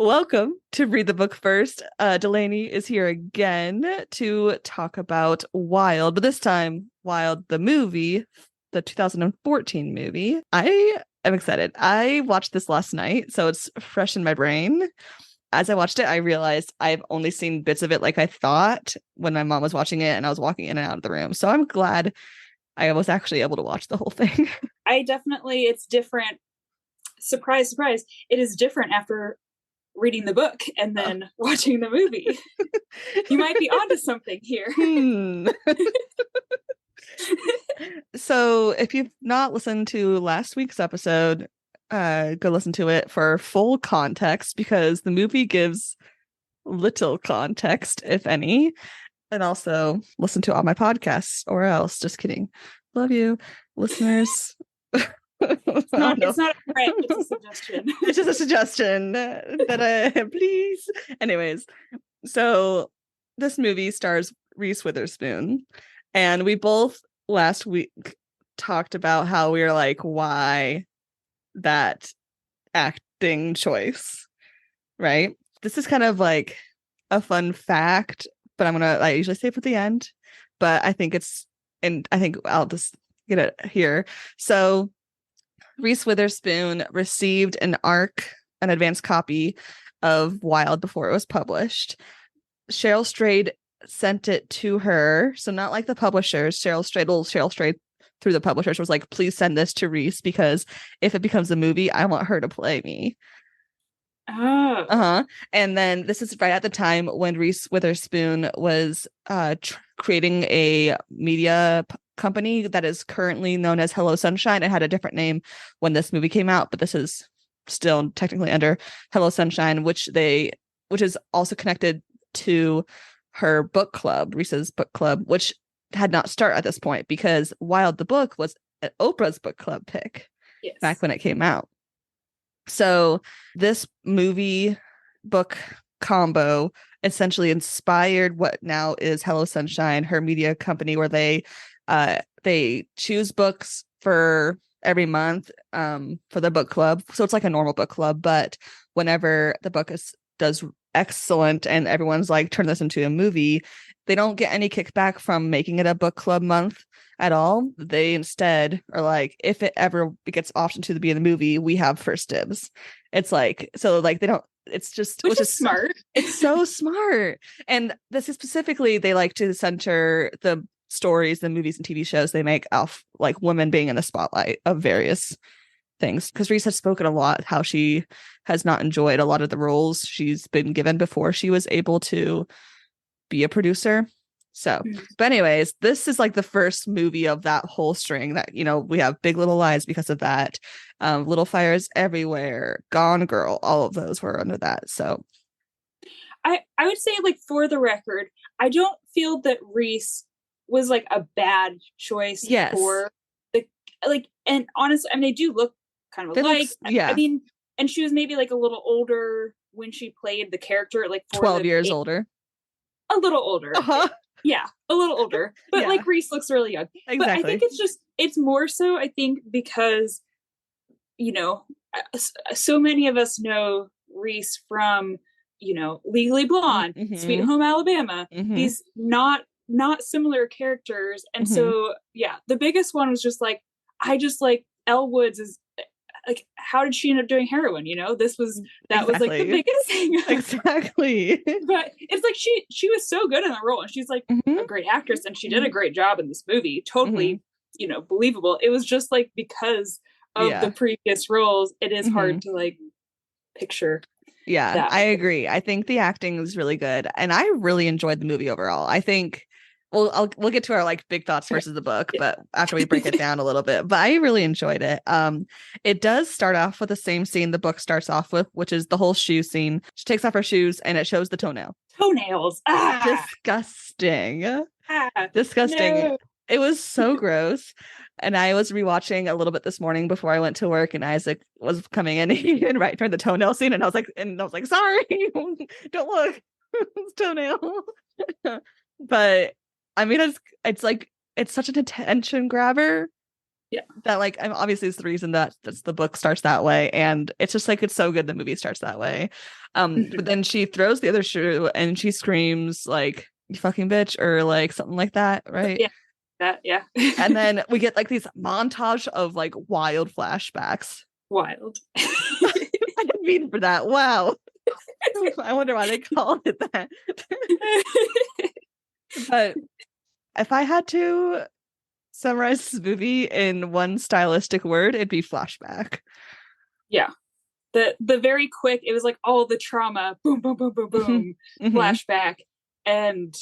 Welcome to Read the Book First. Delaney is here again to talk about Wild, but this time Wild, the movie, the 2014 movie. I am excited. I watched this last night, so it's fresh in my brain. As I watched it, I realized I've only seen bits of it like I thought when my mom was watching it and I was walking in and out of the room. So I'm glad I was actually able to watch the whole thing. It's different. Surprise, surprise. It is different after reading the book and then watching the movie. You might be onto something here. So if you've not listened to last week's episode, go listen to it for full context because the movie gives little context, if any. And also listen to all my podcasts or else. Just kidding. Love you, listeners. It's not a threat, it's a suggestion. It's just a suggestion that please. Anyways, so this movie stars Reese Witherspoon, and we both last week talked about how we were like, why that acting choice, right? This is kind of like a fun fact, but I usually save for the end, but I think I'll just get it here. So Reese Witherspoon received an advanced copy of Wild before it was published. Cheryl Strayed sent it to her. So not like the publishers. Cheryl Strayed through the publishers was like, please send this to Reese because if it becomes a movie, I want her to play me. Oh. And then this is right at the time when Reese Witherspoon was creating a media company that is currently known as Hello Sunshine. It had a different name when this movie came out, but this is still technically under Hello Sunshine, which is also connected to her book club, Reese's book club, which had not started at this point because Wild the book was an Oprah's book club pick back when it came out. So this movie book combo essentially inspired what now is Hello Sunshine, her media company, where they choose books for every month for the book club. So it's like a normal book club, but whenever the book does excellent and everyone's like, turn this into a movie, they don't get any kickback from making it a book club month at all. They instead are like, if it ever gets optioned to be in the movie, we have first dibs. It's like, so like they don't, it's just, which is smart. It's so smart. And this is specifically, they like to center the stories, the movies and TV shows they make off like women being in the spotlight of various things. Because Reese has spoken a lot how she has not enjoyed a lot of the roles she's been given before she was able to be a producer. So, but anyways, this is like the first movie of that whole string that, we have Big Little Lies because of that. Little Fires Everywhere, Gone Girl, all of those were under that. So I would say, like, for the record, I don't feel that Reese was like a bad choice for the, like, and honestly, I mean, they do look kind of alike. I mean, and she was maybe like a little older when she played the character, like 12 years older. A little older. Yeah, a little older. But like Reese looks really young. Exactly. But I think it's more so, I think, because, so many of us know Reese from, Legally Blonde, Sweet Home Alabama, these not similar characters. And so, the biggest one was just like, I just like Elle Woods is like, how did she end up doing heroin? Was like the biggest thing. Exactly. But it's like she was so good in the role, and she's like a great actress, and she did a great job in this movie. Totally, believable. It was just like, because of the previous roles, it is hard to like picture. Yeah, I agree. I think the acting is really good, and I really enjoyed the movie overall. I think we'll get to our like big thoughts versus the book, but after we break it down a little bit. But I really enjoyed it. It does start off with the same scene the book starts off with, which is the whole shoe scene. She takes off her shoes and it shows the toenails. Disgusting. Disgusting. No. It was so gross. And I was rewatching a little bit this morning before I went to work, and Isaac was coming in and right during the toenail scene, and I was like, sorry, don't look, it's toenail. But I mean, it's like, it's such an attention grabber Yeah. That like obviously is the reason that that's the book starts that way, and it's just like it's so good the movie starts that way. But then she throws the other shoe and she screams like "you fucking bitch" or like something like that, right? Yeah. That, yeah. And then we get like these montage of like wild flashbacks. Wild. I didn't mean for that. Wow. I wonder why they called it that. But if I had to summarize this movie in one stylistic word, it'd be flashback. Yeah. The very quick, it was like all the trauma, boom, boom, boom, boom, boom, flashback. And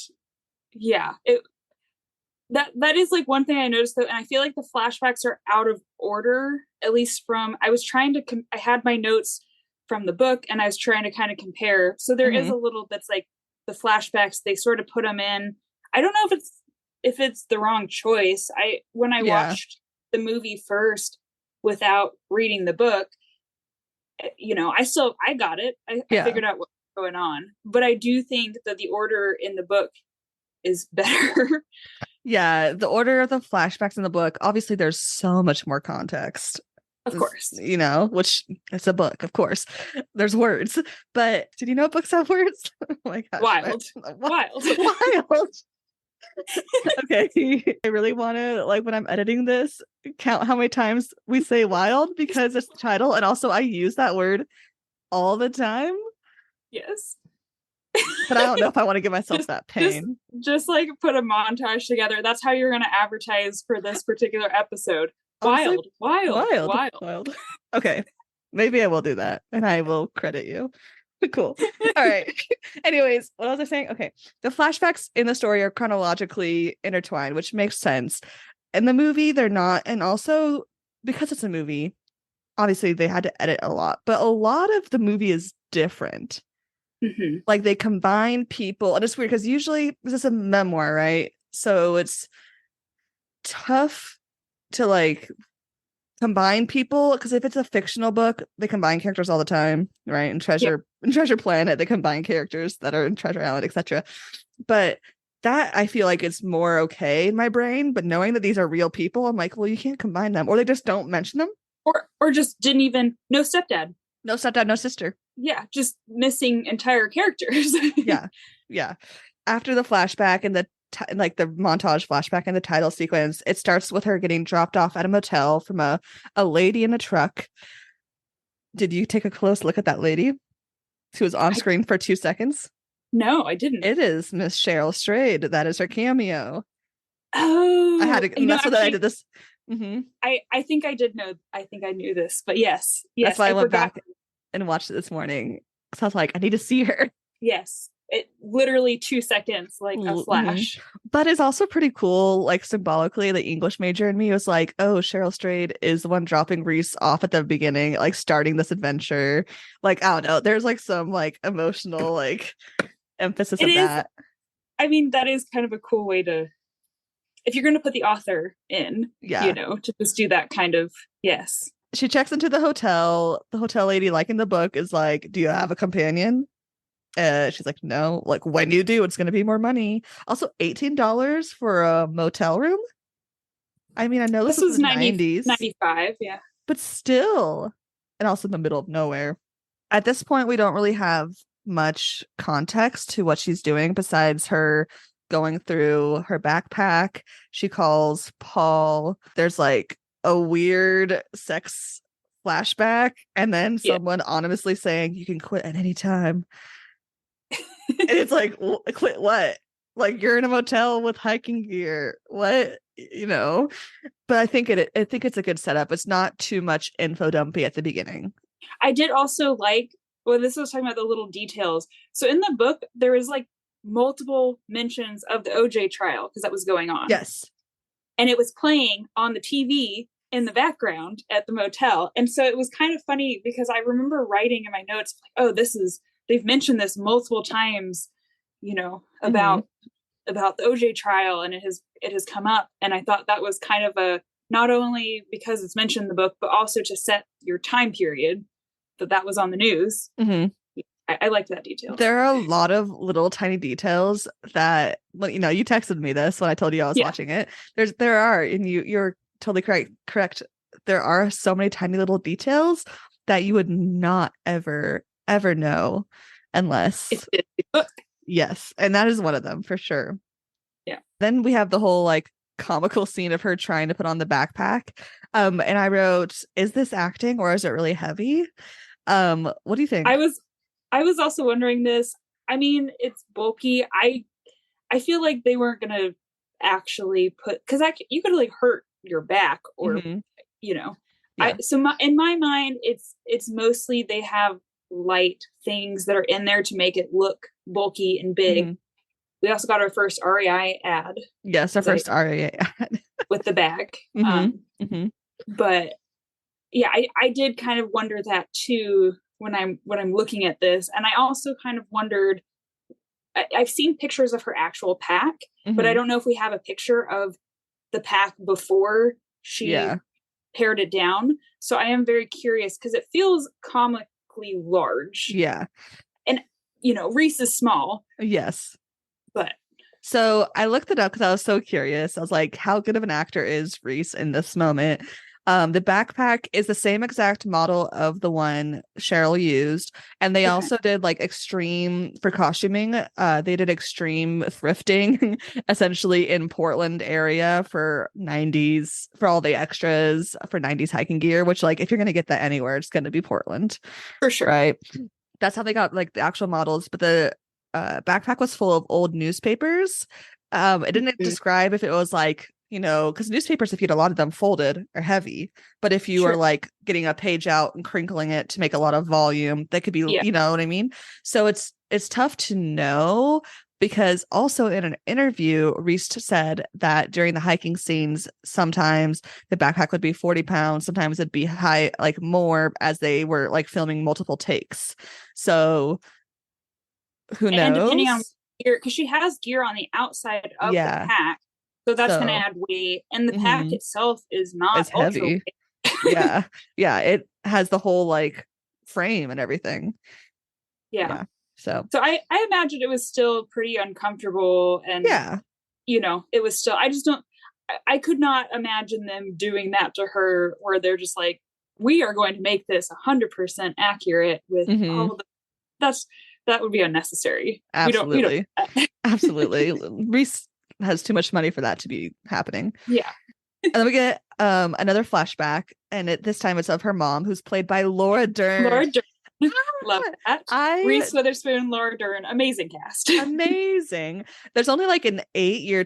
yeah, that is like one thing I noticed though, and I feel like the flashbacks are out of order, at least from, I was trying to, I had my notes from the book and I was trying to kind of compare. So there is a little that's like the flashbacks, they sort of put them in. I don't know if it's the wrong choice. When I watched the movie first without reading the book, you know, I got it. I figured out what's going on. But I do think that the order in the book is better. Yeah, the order of the flashbacks in the book, obviously there's so much more context. Of course. You know, which it's a book, of course. There's words. But did you know books have words? Oh my gosh. Wild. Okay. I really want to, like, when I'm editing this, count how many times we say wild because it's the title. And also I use that word all the time. Yes. But I don't know if I want to give myself that pain. Just like put a montage together. That's how you're going to advertise for this particular episode. Wild. Okay. Maybe I will do that and I will credit you. Cool. All right. Anyways, what was I saying? Okay. The flashbacks in the story are chronologically intertwined, which makes sense. In the movie, they're not. And also, because it's a movie, obviously they had to edit a lot, but a lot of the movie is different. Like they combine people, and it's weird because usually this is a memoir, right? So it's tough to like combine people because if it's a fictional book, they combine characters all the time, right? In Treasure Planet, they combine characters that are in Treasure Island, etc. But that I feel like it's more okay in my brain. But knowing that these are real people, I'm like, well, you can't combine them, or they just don't mention them, or just didn't even no stepdad, no sister. Yeah, just missing entire characters. yeah. After the flashback and the like the montage flashback and the title sequence, it starts with her getting dropped off at a motel from a lady in a truck. Did you take a close look at that lady? She was on screen for 2 seconds. No, I didn't. It is Miss Cheryl Strayed. That is her cameo. Oh, I had to mess with it. I did this. I think I did know. I think I knew this, but yes. That's why I went back and watched it this morning because I was like, I need to see her. Yes, it literally 2 seconds, like a flash. But it's also pretty cool, like symbolically. The English major in me was like, oh, Cheryl Strayed is the one dropping Reese off at the beginning, like starting this adventure. Like, I don't know, there's like some like emotional like emphasis of that. I mean, that is kind of a cool way to, if you're going to put the author in, you know, to just do that kind of, yes. She checks into the hotel. The hotel lady, like in the book, is like, do you have a companion? She's like, no. Like, when you do, it's going to be more money. Also, $18 for a motel room. I mean, I know this was the 90s. 95, yeah. But still. And also in the middle of nowhere. At this point, we don't really have much context to what she's doing besides her going through her backpack. She calls Paul. There's like a weird sex flashback and then someone anonymously saying you can quit at any time. And it's like, quit what? Like, you're in a motel with hiking gear. What? You know? But I think it's a good setup. It's not too much info dumpy at the beginning. I did also like, well, this was talking about the little details. So in the book, there was like multiple mentions of the OJ trial because that was going on. Yes. And it was playing on the TV in the background at the motel. And so it was kind of funny because I remember writing in my notes, like, oh, they've mentioned this multiple times, you know, about the OJ trial, and it has come up. And I thought that was kind of a, not only because it's mentioned in the book, but also to set your time period that was on the news. I liked that detail. There are a lot of little tiny details that, well, you know, you texted me this when I told you I was watching it. There are, and you're totally correct. There are so many tiny little details that you would not ever know unless yes, and that is one of them for sure. Yeah. Then we have the whole like comical scene of her trying to put on the backpack. And I wrote, is this acting or is it really heavy? What do you think? I was also wondering this. I mean, it's bulky. I feel like they weren't gonna actually put, because you could like hurt your back or you know. Yeah. In my mind, it's mostly they have light things that are in there to make it look bulky and big. We also got our first REI ad. Yes, our first REI ad with the bag. But yeah, I did kind of wonder that too when I'm looking at this, and I also kind of wondered. I've seen pictures of her actual pack, but I don't know if we have a picture of the pack before she pared it down. So I am very curious because it feels comically large. Yeah. And, Reese is small. Yes. But. So I looked it up because I was so curious. I was like, how good of an actor is Reese in this moment? The backpack is the same exact model of the one Cheryl used. And they also did like extreme for costuming. They did extreme thrifting essentially in Portland area for 90s, for all the extras for 90s hiking gear, which like if you're going to get that anywhere, it's going to be Portland. For sure. Right. That's how they got like the actual models. But the backpack was full of old newspapers. It didn't describe if it was like, because newspapers, if you had a lot of them folded, are heavy. But if you are like getting a page out and crinkling it to make a lot of volume, that could be, you know what I mean? So it's tough to know, because also in an interview, Reese said that during the hiking scenes, sometimes the backpack would be 40 pounds. Sometimes it'd be high, like more, as they were like filming multiple takes. So who knows? And depending on gear, because she has gear on the outside of the pack. So that's going to add weight. And the pack itself is not it's heavy. Yeah. It has the whole like frame and everything. Yeah. So I imagine it was still pretty uncomfortable. And, it was still, I could not imagine them doing that to her where they're just like, we are going to make this 100% accurate with all of that would be unnecessary. Absolutely. Absolutely. Reese has too much money for that to be happening. Yeah. And then we get another flashback, and this time it's of her mom, who's played by Laura Dern. Love that. Reese Witherspoon, Laura Dern, amazing cast. Amazing. There's only like an 8-year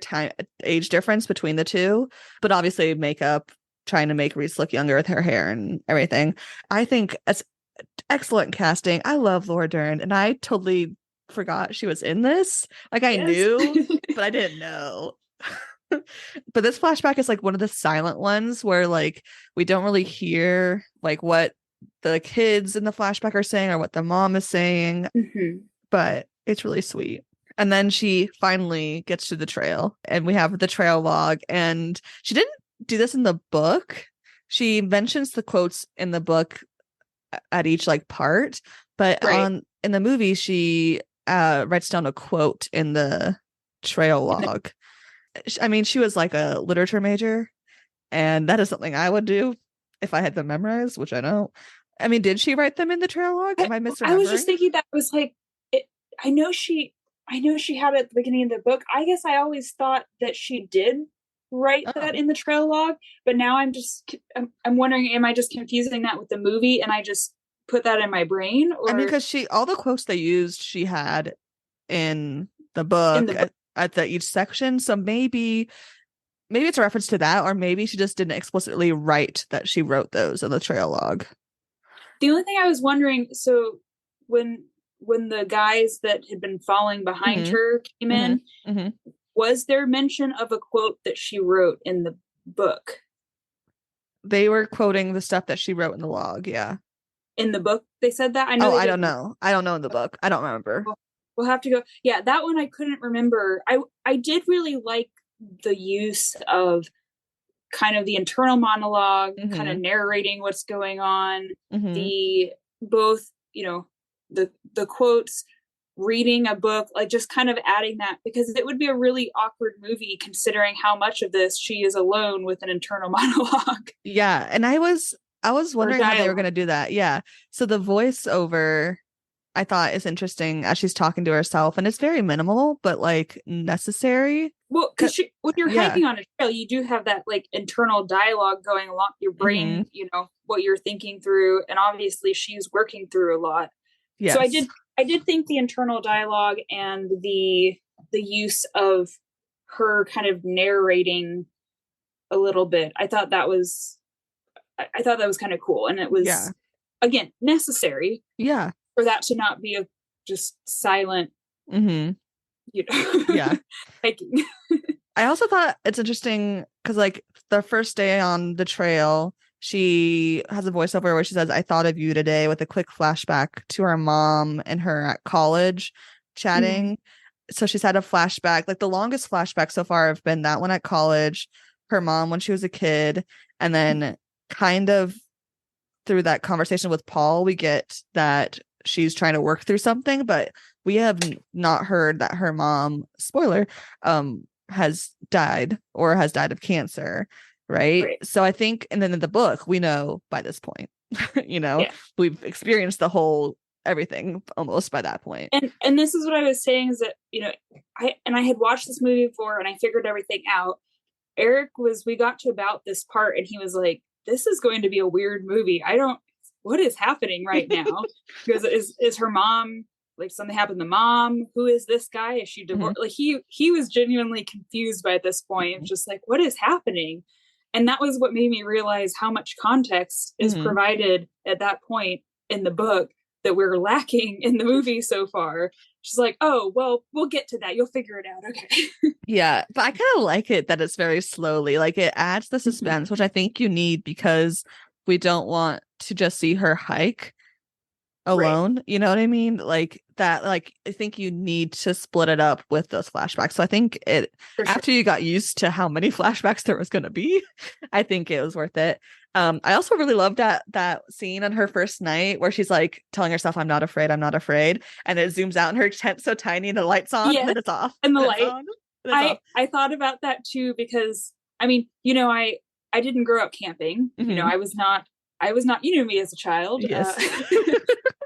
age difference between the two, but obviously makeup, trying to make Reese look younger with her hair and everything. I think it's excellent casting. I love Laura Dern, and I totally forgot she was in this. Like I knew, but I didn't know. But this flashback is like one of the silent ones where like we don't really hear like what the kids in the flashback are saying or what the mom is saying, but it's really sweet. And then she finally gets to the trail, and we have the trail log. And she didn't do this in the book. She mentions the quotes in the book at each like part, but in the movie she writes down a quote in the trail log. I mean, she was like a literature major, and that is something I would do if I had them memorized, which I don't. I mean, did she write them in the trail log? Am I misremembering? I was just thinking that was like I know she had it at the beginning of the book. I guess I always thought that she did write that in the trail log, but now I'm wondering, am I just confusing that with the movie and I just put that in my brain? Or I mean, because all the quotes they used, she had in the book, at each section. So maybe it's a reference to that, or maybe she just didn't explicitly write that she wrote those in the trail log. The only thing I was wondering, so when the guys that had been following behind her came in, was there mention of a quote that she wrote in the book? They were quoting the stuff that she wrote in the log. Yeah. In the book, they said that? I know. I don't know. I don't know in the book. I don't remember. We'll have to go. Yeah, that one I couldn't remember. I did really like the use of kind of the internal monologue, kind of narrating what's going on. The both, the quotes, reading a book, like just kind of adding that, because it would be a really awkward movie considering how much of this she is alone with an internal monologue. Yeah. And I was Or wondering how they were dialogue. going to do that. Yeah. So the voiceover I thought is interesting as she's talking to herself, and it's very minimal, but like necessary. Well, because when you're Yeah. hiking on a trail, you do have that like internal dialogue going along, your brain, what you're thinking through, and obviously she's working through a lot. So Yes. I did think the internal dialogue and the use of her kind of narrating a little bit, I thought that was kind of cool, and it Yeah. was again necessary Yeah. for that to not be a just silent, Mm-hmm. Yeah. hiking. I also thought it's interesting because, like, the first day on the trail, she has a voiceover where she says, "I thought of you today," with a quick flashback to her mom and her at college chatting. So she's had a flashback, like the longest flashback so far have been that one at college, her mom when she was a kid, and then kind of through that conversation with Paul, we get that she's trying to work through something, but we have not heard that her mom, spoiler, has died or has died of cancer, right? Right. So I think, and then in the book, we know by this point, Yeah. we've experienced the whole everything almost by that point. And this is what I was saying is that, I had watched this movie before and I figured everything out. Eric we got to about this part and he was like, this is going to be a weird movie. What is happening right now? Because is her mom, like something happened to mom? Who is this guy? Is she divorced? Like he was genuinely confused by this point. Just like, what is happening? And that was what made me realize how much context is provided at that point in the book that we're lacking in the movie so far. She's like, oh, well, we'll get to that. You'll figure it out. Okay. Yeah, but I kind of like it that it's very slowly. Like it adds the suspense, which I think you need because we don't want to just see her hike alone. Right. You know what I mean? Like that, like I think you need to split it up with those flashbacks. So I think after you got used to how many flashbacks there was going to be, I think it was worth it. I also really loved that scene on her first night where she's like telling herself, I'm not afraid, I'm not afraid. And it zooms out and her tent's so tiny and the light's on and then it's off. And the light. I thought about that too, because I mean, I didn't grow up camping. I was not, you knew me as a child. Yes.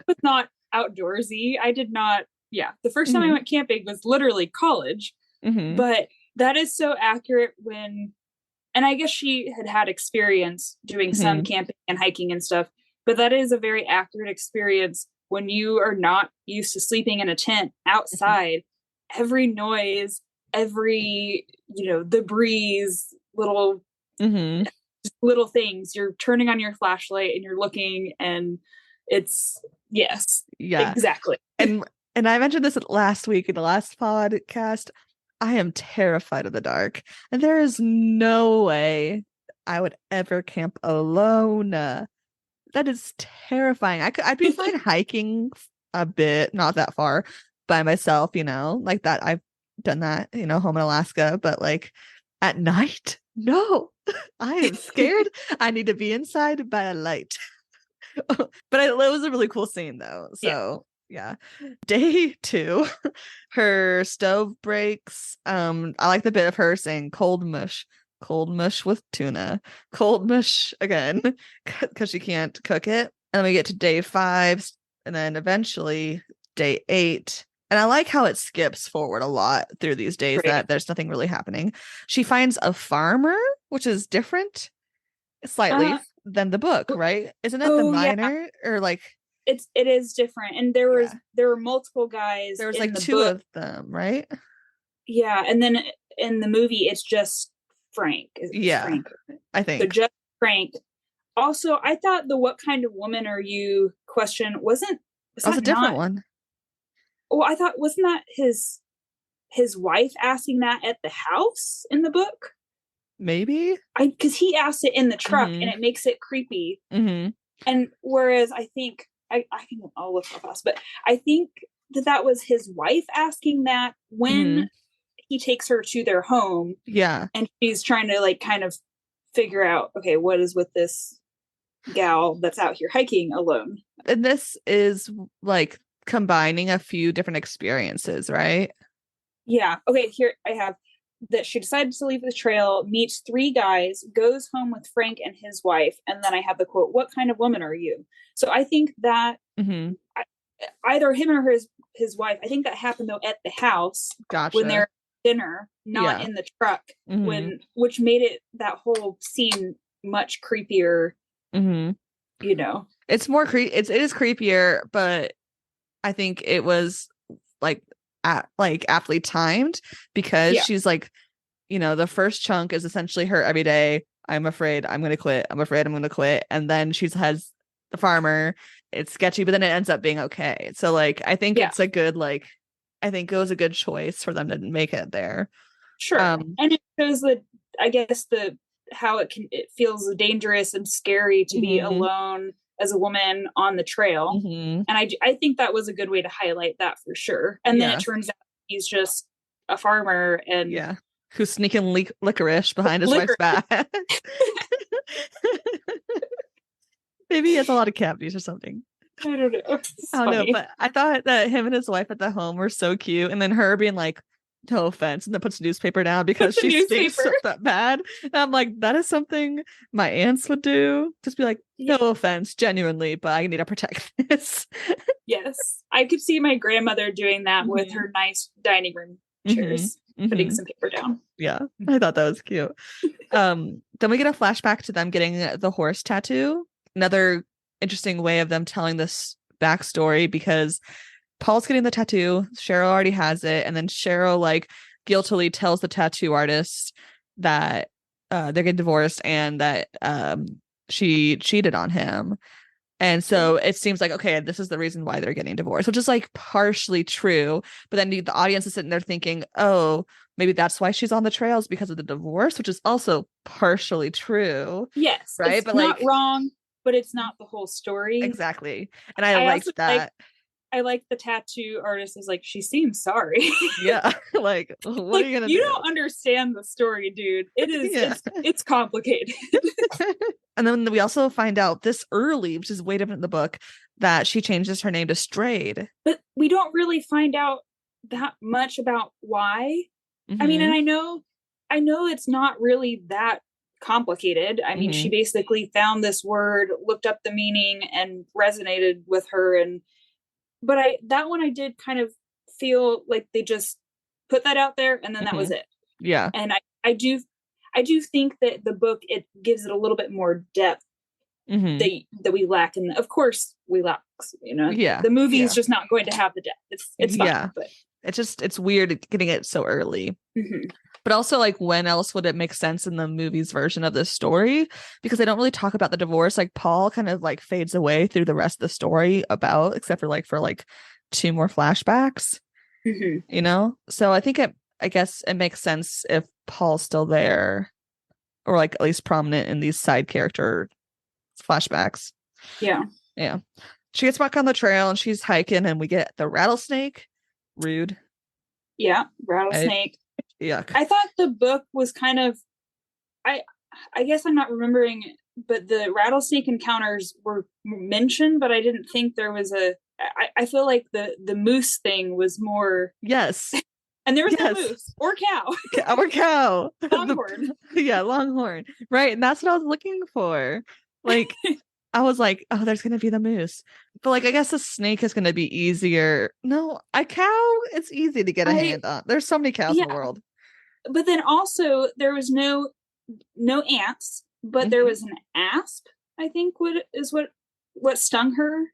Was not outdoorsy. I did not. Yeah. The first time I went camping was literally college, but that is so accurate and I guess she had experience doing some camping and hiking and stuff, but that is a very accurate experience when you are not used to sleeping in a tent outside. Every noise, every, the breeze, little things, you're turning on your flashlight and you're looking and it's, yes, yeah, exactly. And I mentioned this last week in the last podcast. I am terrified of the dark, and there is no way I would ever camp alone. That is terrifying. I'd be fine hiking a bit, not that far, by myself. Like that. I've done that. Home in Alaska, but like at night, no. I am scared. I need to be inside by a light. But it was a really cool scene, though. So. Yeah. Day 2, her stove breaks. I like the bit of her saying cold mush with tuna, cold mush again, because she can't cook it. And then we get to day 5, and then eventually day 8. And I like how it skips forward a lot through these days, that there's nothing really happening. She finds a farmer, which is different slightly than the book, right? Isn't it the miner or like... It is different, and there were multiple guys. There was like 2 of them, right? Yeah, and then in the movie, it's just Frank. Frank. I think so. Just Frank. Also, I thought the "What kind of woman are you?" question was a different one. Well, I thought wasn't that his wife asking that at the house in the book? Maybe because he asked it in the truck, and it makes it creepy. And whereas I think. I'll look up fast, but I think that was his wife asking that when he takes her to their home. Yeah. And she's trying to like kind of figure out, okay, what is with this gal that's out here hiking alone? And this is like combining a few different experiences, right? Yeah. Okay, here I have that she decided to leave the trail, meets 3 guys, goes home with Frank and his wife, and then I have the quote, "What kind of woman are you?" So I think that either him or his wife, I think that happened though at the house when they're at dinner, not in the truck, which made it that whole scene much creepier. You know, it's more it is creepier, but I think it was like aptly timed, because she's like, you know, the first chunk is essentially her every day. I'm afraid I'm gonna quit. I'm afraid I'm gonna quit. And then she has the farmer. It's sketchy, but then it ends up being okay. So like, I think it's a good, like, I think it was a good choice for them to make it there. Sure. And it shows that, I guess, how it feels dangerous and scary to be alone as a woman on the trail. And I think that was a good way to highlight that for sure. And then it turns out he's just a farmer and who's sneaking licorice behind his wife's back. Maybe he has a lot of cavities or something. I don't know. I don't know, but I thought that him and his wife at the home were so cute, and then her being like, "No offense," and then puts the newspaper down because she stinks so bad. And I'm like, that is something my aunts would do. Just be like, "No offense, genuinely, but I need to protect this." Yes, I could see my grandmother doing that with her nice dining room chairs, putting some paper down. Yeah, I thought that was cute. Then we get a flashback to them getting the horse tattoo. Another interesting way of them telling this backstory, because Paul's getting the tattoo, Cheryl already has it, and then Cheryl like guiltily tells the tattoo artist that they're getting divorced and that she cheated on him. And so it seems like, okay, this is the reason why they're getting divorced, which is like partially true. But then the audience is sitting there thinking, oh, maybe that's why she's on the trails, because of the divorce, which is also partially true. Yes, right, it's but not like wrong, but it's not the whole story. Exactly. And I liked that. I like the tattoo artist is like, she seems sorry. Yeah. Like, what are you gonna do? You don't understand the story, dude. It is it's complicated. And then we also find out this early, which is way different in the book, that she changes her name to Strayed. But we don't really find out that much about why. I mean, and I know it's not really that complicated. I mean, she basically found this word, looked up the meaning, and resonated with her. But that one I did kind of feel like they just put that out there and then that was it. Yeah. And I do think that the book, it gives it a little bit more depth that we lack. And of course we lack, you know, the movie is just not going to have the depth. It's fine, but it's weird getting it so early. But also, like, when else would it make sense in the movie's version of this story? Because they don't really talk about the divorce. Like, Paul kind of like fades away through the rest of the story except for 2 more flashbacks, you know? So I think I guess it makes sense if Paul's still there, or like at least prominent in these side character flashbacks. Yeah. Yeah. She gets back on the trail and she's hiking, and we get the rattlesnake. Rude. Yeah. Rattlesnake. Yuck. I thought the book was kind of, I guess I'm not remembering, but the rattlesnake encounters were mentioned, but I didn't think there was I feel like the moose thing was more. Yes. And there was no moose or cow. Or cow. Longhorn. Longhorn. Right. And that's what I was looking for. Like, I was like, oh, there's going to be the moose. But like, I guess a snake is going to be easier. No, a cow, it's easy to get a hand on. There's so many cows in the world. But then also there was no ants, but there was an asp, I think what stung her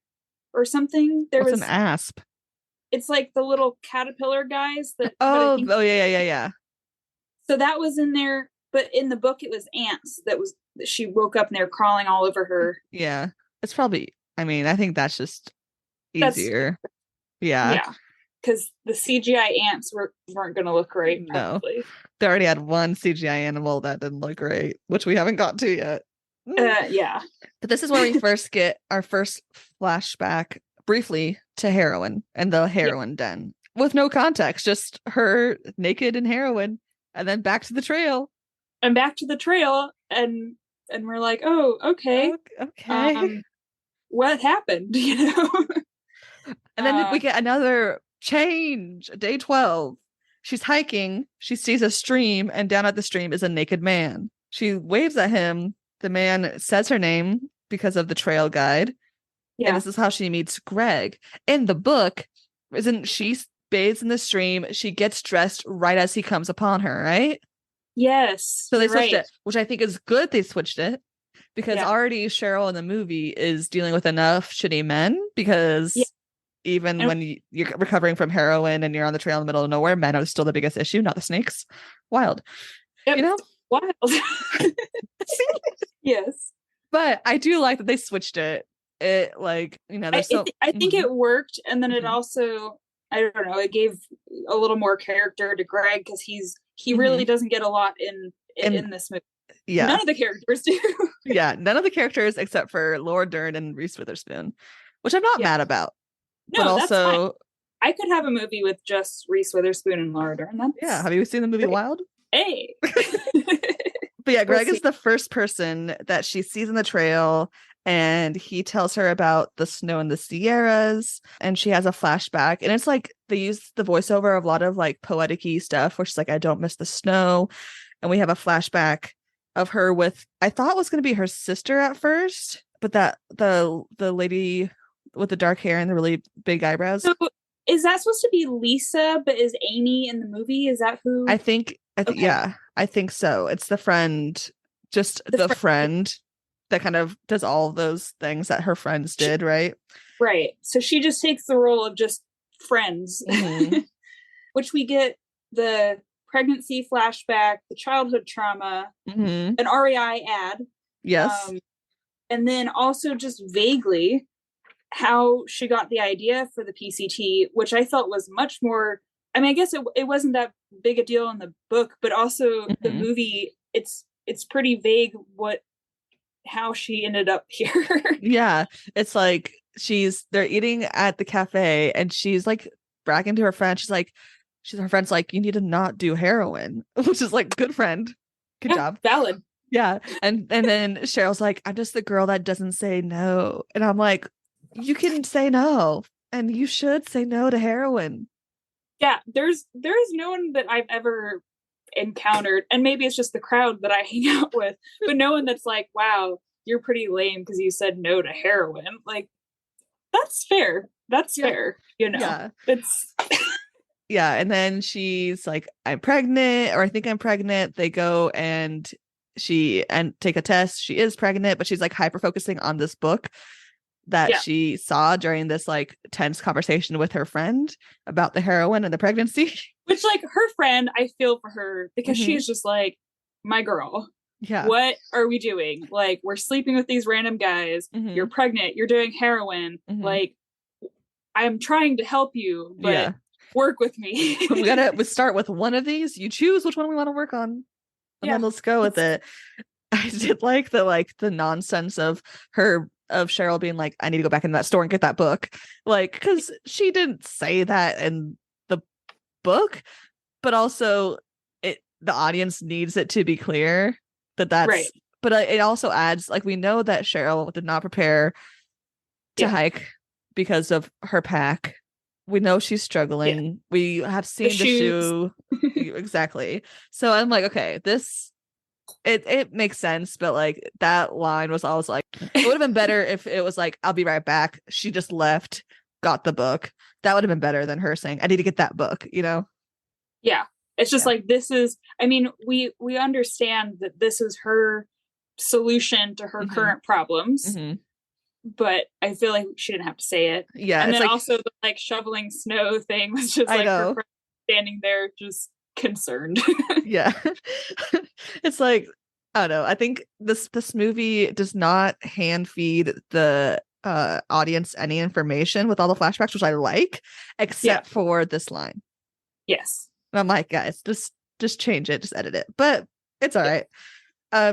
or something. What's an asp? It's like the little caterpillar guys that. Yeah. So that was in there, but in the book it was ants that she woke up and they were crawling all over her. Yeah. It's probably, I mean, I think that's just easier. Yeah. Because the CGI ants weren't going to look great. Probably. No, they already had one CGI animal that didn't look great, which we haven't got to yet. Yeah. But this is where we first get our first flashback briefly to heroin and the heroin den with no context, just her naked in heroin, and then back to the trail. And we're like, oh, okay. Okay. What happened? You know? And then we get another change. Day 12. She's hiking. She sees a stream, and down at the stream is a naked man. She waves at him. The man says her name because of the trail guide. Yeah. And this is how she meets Greg. In the book, isn't she bathes in the stream? She gets dressed right as he comes upon her, right? Yes. So they switched it, which I think is good they switched it, because already Cheryl in the movie is dealing with enough shitty men, because even when you're recovering from heroin and you're on the trail in the middle of nowhere, men are still the biggest issue, not the snakes. Wild. Yep. You know? Wild. Yes. But I do like that they switched it. It, like, you know, I think it worked, and then it also, I don't know, it gave a little more character to Greg, because he really doesn't get a lot in this movie. Yeah. None of the characters do. Yeah, none of the characters except for Laura Dern and Reese Witherspoon, which I'm not mad about. No, but also, that's fine. I could have a movie with just Reese Witherspoon and Laura Dern. Yeah, have you seen the movie Wild? Hey. But yeah, Greg is the first person that she sees in the trail, and he tells her about the snow in the Sierras, and she has a flashback, and it's like they use the voiceover of a lot of like poetic-y stuff where she's like, I don't miss the snow. And we have a flashback of her with, I thought was going to be her sister at first, but that the lady with the dark hair and the really big eyebrows. So is that supposed to be Lisa, but is Amy in the movie? Is that who? I think okay. Yeah, I think so. It's the friend, just the friend that kind of does all those things that her friends did, right? Right. So she just takes the role of just friends, which we get the pregnancy flashback, the childhood trauma, an REI ad. Yes. And then also just vaguely how she got the idea for the PCT, which I felt was much more, I mean, I guess it wasn't that big a deal in the book, but also the movie, it's pretty vague how she ended up here. Yeah. It's like they're eating at the cafe, and she's like bragging to her friend. Her friend's like, you need to not do heroin, which is like, good friend. Good job. Valid. Yeah. And then Cheryl's like, I'm just the girl that doesn't say no. And I'm like, you can say no, and you should say no to heroin. Yeah, there's no one that I've ever encountered, and maybe it's just the crowd that I hang out with, but no one that's like, wow, you're pretty lame because you said no to heroin. Like, that's fair. That's fair. You know, yeah. It's yeah. And then she's like, I'm pregnant, or I think I'm pregnant. They go and take a test. She is pregnant, but she's like hyper focusing on this book that she saw during this like tense conversation with her friend about the heroin and the pregnancy. Which, like, her friend, I feel for her, because she's just like, my girl. Yeah. What are we doing? Like, we're sleeping with these random guys. You're pregnant. You're doing heroin. Like, I'm trying to help you, but work with me. we start with one of these. You choose which one we want to work on, and then let's go with it. I did like the nonsense of Cheryl being like, I need to go back into that store and get that book, like, because she didn't say that in the book, but also the audience needs it to be clear that's right. But it also adds, like, we know that Cheryl did not prepare to hike because of her pack. We know she's struggling. We have seen the shoe. Exactly. So I'm like, okay, it makes sense, but like that line was always like, it would have been better if it was like, I'll be right back. She just left, got the book. That would have been better than her saying, I need to get that book, you know? Yeah. It's just like, this is, I mean, we understand that this is her solution to her current problems, but I feel like she didn't have to say it. Yeah. And then like, also the like shoveling snow thing was just like her friend standing there just concerned. Yeah. It's like, I don't know. I think this movie does not hand feed the audience any information with all the flashbacks, which I like, except for this line. Yes. And I'm like, guys, just change it, just edit it. But it's all right.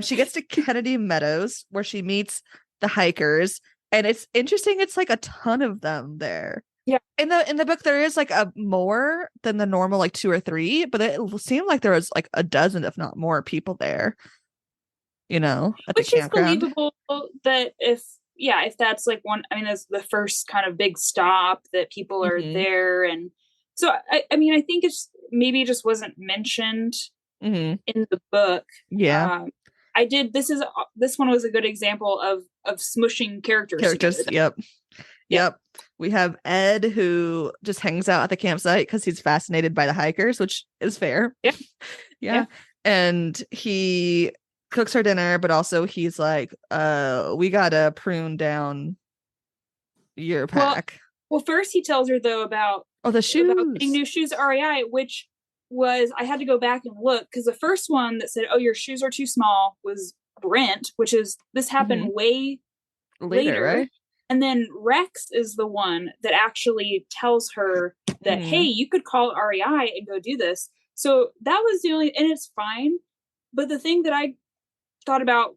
She gets to Kennedy Meadows, where she meets the hikers, and it's interesting. It's like a ton of them there. Yeah. In the book, there is like a more than the normal, like 2 or 3, but it seemed like there was like a dozen, if not more, people there. You know, at which the campground. Is believable that if if that's like one, I mean, that's the first kind of big stop that people are there. And so, I mean, I think it's maybe it just wasn't mentioned in the book. Yeah. This one was a good example of smushing characters together. Yep. We have Ed, who just hangs out at the campsite because he's fascinated by the hikers, which is fair. Yeah. And he cooks her dinner, but also he's like, we gotta prune down your pack. Well, first he tells her though about the shoes, about getting new shoes at REI, which was, I had to go back and look because the first one that said, "Oh, your shoes are too small," was Brent, which is, this happened way later, right? And then Rex is the one that actually tells her that, hey, you could call REI and go do this. So that was the only, and it's fine. But the thing that I thought about,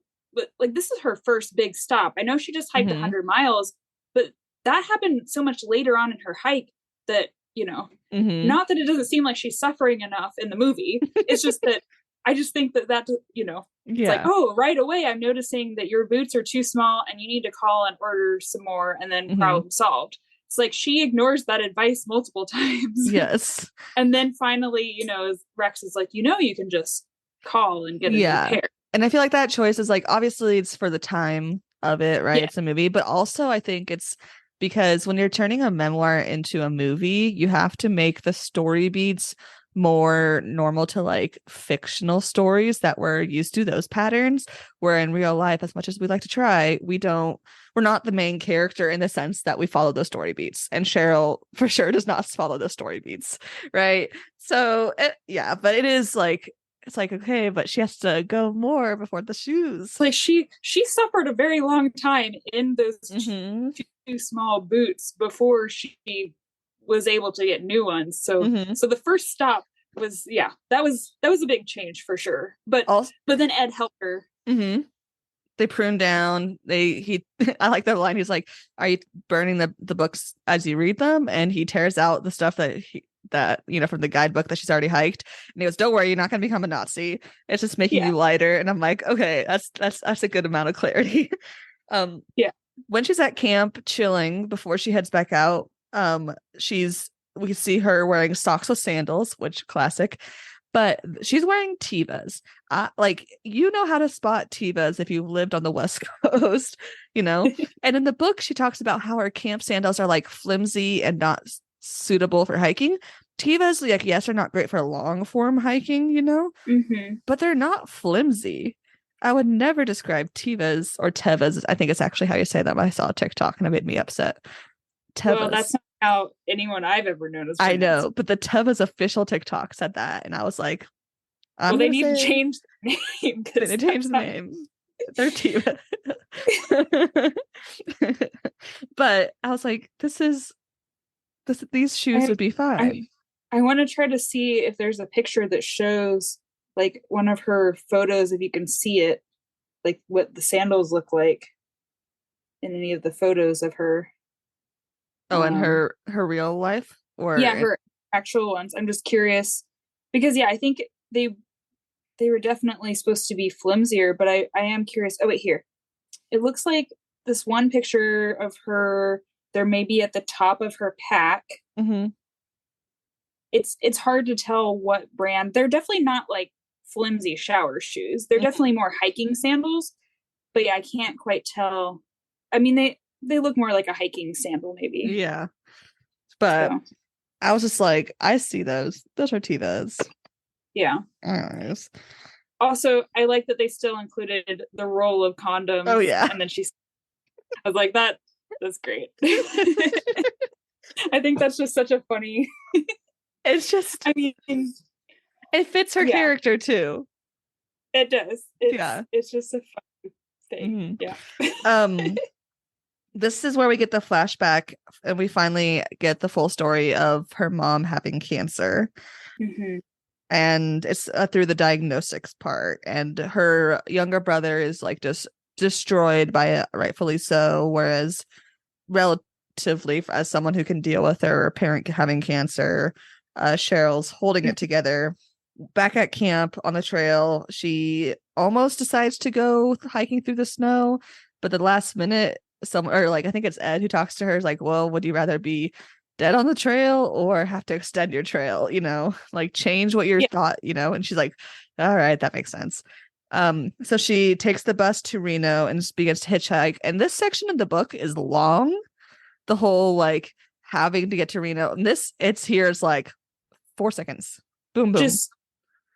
like, this is her first big stop. I know she just hiked 100 miles, but that happened so much later on in her hike that, you know, not that it doesn't seem like she's suffering enough in the movie. It's just that I just think that, you know, it's like, oh, right away, I'm noticing that your boots are too small and you need to call and order some more, and then problem solved. It's like she ignores that advice multiple times. Yes. And then finally, you know, Rex is like, you know, you can just call and get a new pair. And I feel like that choice is like, obviously it's for the time of it, right? It's a movie, but also I think it's because when you're turning a memoir into a movie, you have to make the story beats more normal to like fictional stories that we're used to, those patterns, where in real life, as much as we like to try, we're not the main character in the sense that we follow those story beats, and Cheryl for sure does not follow those story beats, right? So but it is like, it's like, okay, but she has to go more before the shoes. Like she suffered a very long time in those two small boots before she was able to get new ones. So so the first stop was that was a big change for sure. But then Ed helped her. They prune down. I like that line. He's like, "Are you burning the books as you read them?" And he tears out the stuff that you know, from the guidebook that she's already hiked, and he goes, "Don't worry, you're not going to become a Nazi. It's just making you lighter." And I'm like, okay, that's a good amount of clarity. When she's at camp chilling before she heads back out, we see her wearing socks with sandals, which classic, but she's wearing Tevas. Like, you know how to spot Tevas if you've lived on the West Coast, you know. And in the book, she talks about how her camp sandals are like flimsy and not suitable for hiking. Tevas, like, yes, are not great for long form hiking, you know, but they're not flimsy. I would never describe Tevas, or Tevas, I think it's actually how you say that, but I saw a TikTok and it made me upset. Tevas. Well, that's not how anyone I've ever known is. I know, but the Tevas official TikTok said that, and I was like, they need to change the name. They need to change the name. They're Tevas. But I was like, these shoes would be fine. I want to try to see if there's a picture that shows like one of her photos, if you can see it, like what the sandals look like in any of the photos of her. Oh, in her real life? Or her actual ones. I'm just curious because I think they were definitely supposed to be flimsier, but I am curious. Oh wait, here. It looks like this one picture of her, there may be at the top of her pack. It's hard to tell what brand. They're definitely not like flimsy shower shoes. They're definitely more hiking sandals, but I can't quite tell. I mean, they look more like a hiking sandal maybe. Yeah, but I was just like, I see those are Tevas. Anyways. Also, I like that they still included the roll of condoms. Oh yeah. And then I was like, that's great. I think that's just such a funny. It's just, I mean, it fits her character too. It does. It's just a fun thing. This is where we get the flashback, and we finally get the full story of her mom having cancer. And it's through the diagnostics part, and her younger brother is like just destroyed by it, rightfully so, whereas relatively, as someone who can deal with her parent having cancer, Cheryl's holding it together. Back at camp on the trail, she almost decides to go hiking through the snow, but the last minute some, or like I think it's Ed who talks to her, is like, well, would you rather be dead on the trail or have to extend your trail, like change what your thought, and she's like, all right, that makes sense. So she takes the bus to Reno and begins to hitchhike, and this section of the book is long, the whole like having to get to Reno, and it's like 4 seconds, boom boom,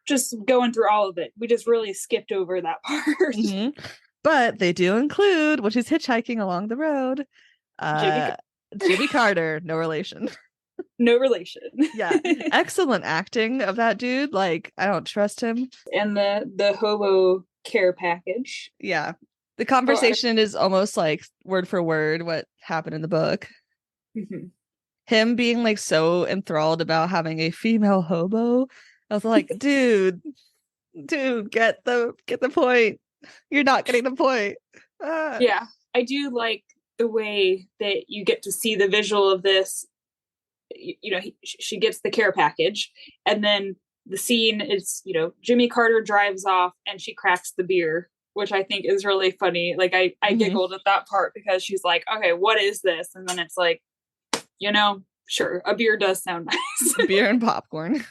just going through all of it. We just really skipped over that part. But they do include when she's hitchhiking along the road, Jimmy Carter, no relation. No relation. Yeah. Excellent acting of that dude. Like, I don't trust him. And the hobo care package. Yeah. The conversation is almost like word for word what happened in the book. Mm-hmm. Him being like so enthralled about having a female hobo. I was like, dude, get the point. You're not getting the point. Yeah. I do like the way that you get to see the visual of this. She gets the care package, and then the scene is, Jimmy Carter drives off and she cracks the beer, which I think is really funny. Like I giggled at that part because she's like, okay, what is this? And then it's like, sure, a beer does sound nice. Beer and popcorn.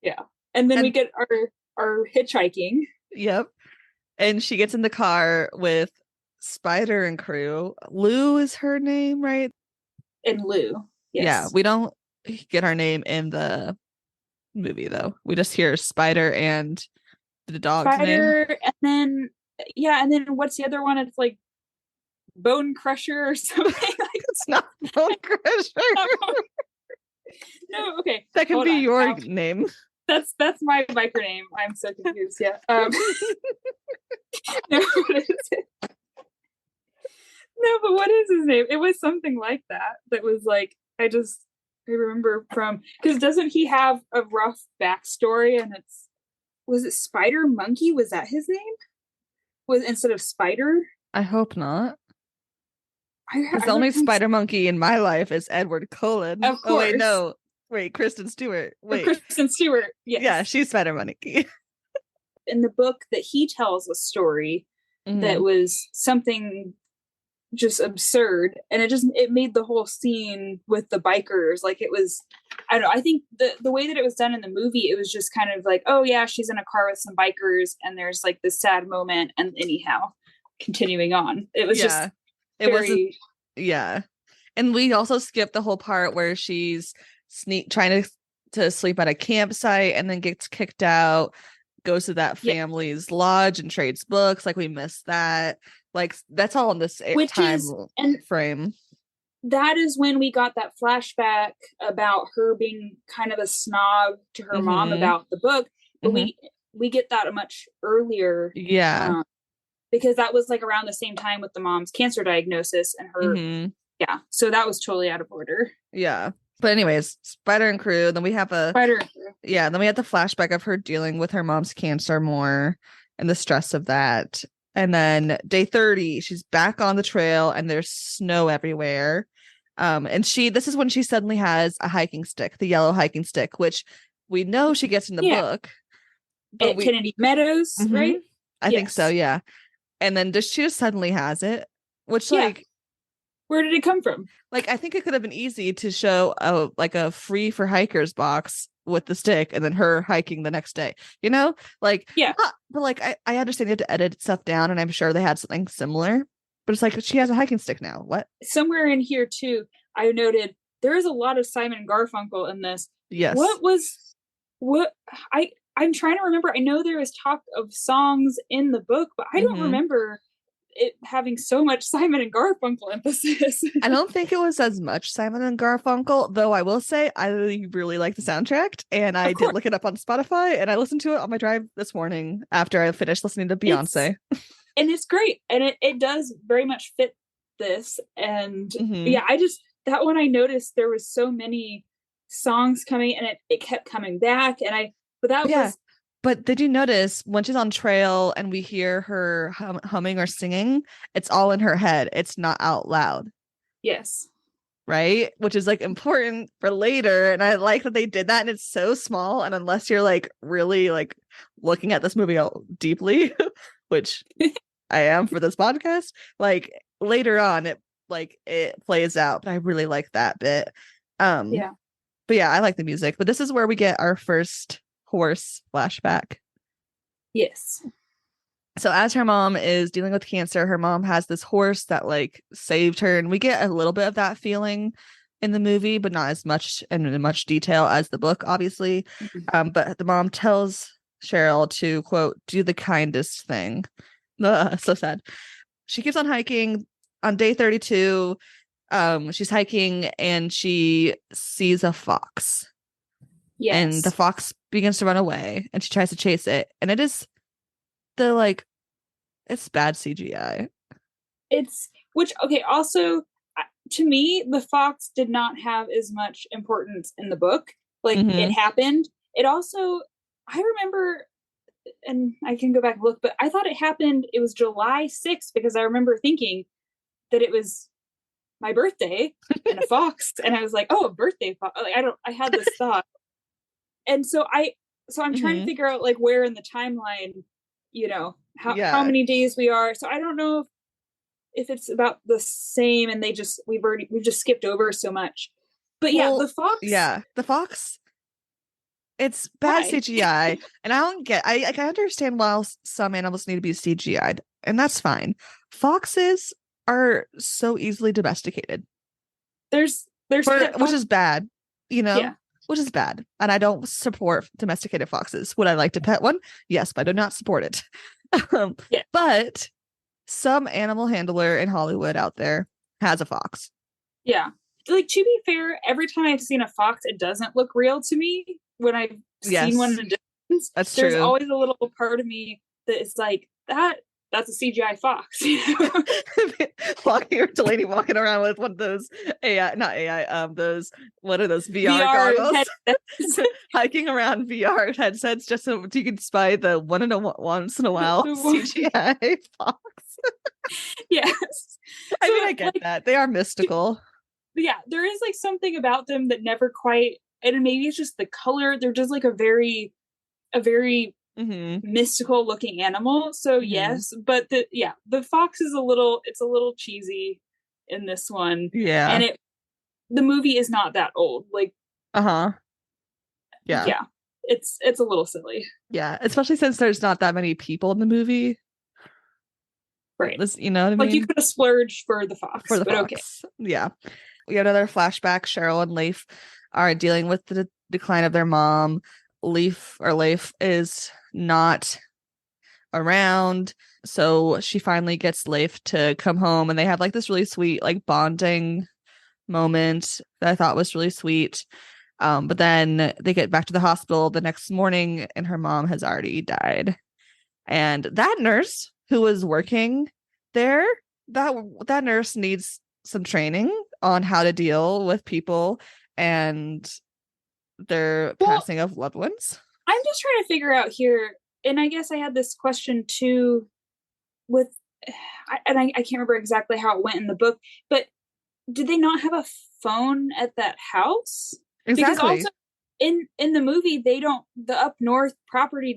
Yeah. And then we get our hitchhiking. Yep. And she gets in the car with Spider and crew. Lou is her name, right? And Lou. Yes. Yeah, we don't get our name in the movie though. We just hear Spider and the dog's name. And then what's the other one? It's like Bone Crusher or something. Like, it's not Bone Crusher. No, okay. That can be your name. That's my biker name. I'm so confused. Yeah. No, what is it? No, but what is his name? It was something like that. That was like, I remember from, because doesn't he have a rough backstory? And was it Spider Monkey? Was that his name? Was instead of Spider? I hope not. The only Spider Monkey in my life is Edward Cullen. Of course. Oh wait, no. Wait, Kristen Stewart. Wait. Kristen Stewart. Yes. Yeah, she's Spider Monkey. In the book that he tells a story that was something just absurd, and it made the whole scene with the bikers like it was, I don't know, I think the way that it was done in the movie, it was just kind of like, oh yeah, she's in a car with some bikers and there's like this sad moment, and anyhow continuing on, it was just it wasn't. Yeah. And we also skipped the whole part where she's trying to sleep at a campsite and then gets kicked out, goes to that family's lodge and trades books. Like we missed that. Like that's all in this time frame. That is when we got that flashback about her being kind of a snob to her mom about the book. But we get that much earlier. Yeah. Because that was like around the same time with the mom's cancer diagnosis and her. Yeah. So that was totally out of order. Yeah. But anyways, Spider and crew. Then we have Spider and crew. Yeah. Then we have the flashback of her dealing with her mom's cancer more and the stress of that. And then day 30, she's back on the trail and there's snow everywhere. And this is when she suddenly has a hiking stick, the yellow hiking stick, which we know she gets in the book. But Kennedy Meadows, right? I think so, yeah. And then she just suddenly has it, which like, where did it come from? Like, I think it could have been easy to show a free for hikers box with the stick and then her hiking the next day, like, but like, I understand you have to edit stuff down and I'm sure they had something similar, but it's like, she has a hiking stick now. What? Somewhere in here too, I noted there is a lot of Simon and Garfunkel in this. Yes. I'm trying to remember. I know there is talk of songs in the book, but I don't remember it having so much Simon and Garfunkel emphasis. I don't think it was as much Simon and Garfunkel, though I will say I really like the soundtrack, and I did look it up on Spotify, and I listened to it on my drive this morning after I finished listening to Beyonce. And it's great, and it does very much fit this. And that one I noticed there was so many songs coming, and it kept coming back, and But did you notice when she's on trail and we hear her humming or singing, it's all in her head. It's not out loud. Yes. Right? Which is like important for later. And I like that they did that. And it's so small. And unless you're like really like looking at this movie deeply, which I am for this podcast. Like later on, it plays out, but I really like that bit. Yeah. But yeah, I like the music. But this is where we get our first horse flashback. Yes. So as her mom is dealing with cancer, her mom has this horse that like saved her, and we get a little bit of that feeling in the movie, but not as much and in much detail as the book, obviously. But the mom tells Cheryl to, quote, do the kindest thing. So sad. She keeps on hiking. On day 32, she's hiking and she sees a fox. Yes. And the fox begins to run away, and she tries to chase it, and it is it's bad CGI. Also, to me, the fox did not have as much importance in the book. Like, it happened. It also, I remember, and I can go back and look, but I thought it was July 6th, because I remember thinking that it was my birthday and a fox. And I was like, oh, a birthday fox. Like, I had this thought. And so I'm trying to figure out like where in the timeline, how many days we are. So I don't know if it's about the same and we've just skipped over so much. But yeah, the fox. Yeah, the fox. It's bad CGI. And I understand why some animals need to be CGI'd, and that's fine. Foxes are so easily domesticated. There's which is bad, Yeah. Which is bad. And I don't support domesticated foxes. Would I like to pet one? Yes, but I do not support it. Yeah. But some animal handler in Hollywood out there has a fox. Yeah. Like, to be fair, every time I've seen a fox, it doesn't look real to me when I've seen one in the distance. That's There's true. always a little part of me that is like, that's a CGI fox. Delaney walking around with one of those those, what are those VR goggles? Hiking around VR headsets just so you can spy the once in a while CGI fox. Yes. I mean, I get that. They are mystical. Yeah, there is like something about them that never quite, and maybe it's just the color. They're just like a very mystical looking animal. So yes, but the fox is a little cheesy in this one. Yeah. And the movie is not that old. Like, yeah. Yeah. It's a little silly. Yeah, especially since there's not that many people in the movie. Right. You know what I mean? Like, you could have splurged for the fox. Okay. Yeah. We have another flashback. Cheryl and Leif are dealing with the decline of their mom. Leif is not around, so she finally gets Leif to come home, and they have like this really sweet like bonding moment that I thought was really sweet. But then they get back to the hospital the next morning, and her mom has already died. And that nurse who was working there, that nurse needs some training on how to deal with people and their passing of loved ones. I'm just trying to figure out here, and I guess I had this question too with, I can't remember exactly how it went in the book, but did they not have a phone at that house? Exactly. Because also in the movie, the up north property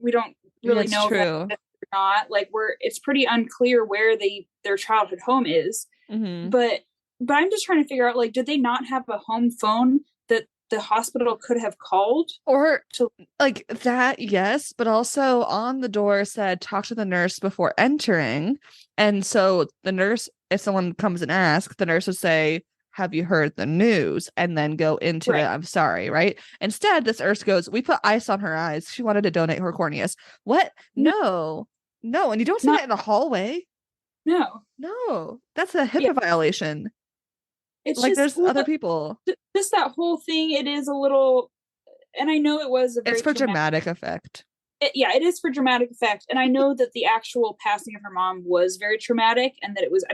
we don't really know if that's or not. Like, it's pretty unclear where their childhood home is. But I'm just trying to figure out, like, did they not have a home phone that the hospital could have called? Or to like that, yes, but also on the door said talk to the nurse before entering. And so the nurse, if someone comes and asks, the nurse would say, have you heard the news? And then go into it. I'm sorry, right? Instead, this nurse goes, we put ice on her eyes. She wanted to donate her corneas. What? No. And you don't say that in the hallway. No, that's a HIPAA violation. It's like, there's other people. Just that whole thing, it is a little, and I know it was it's for dramatic effect. It is for dramatic effect. And I know that the actual passing of her mom was very traumatic, and that it was,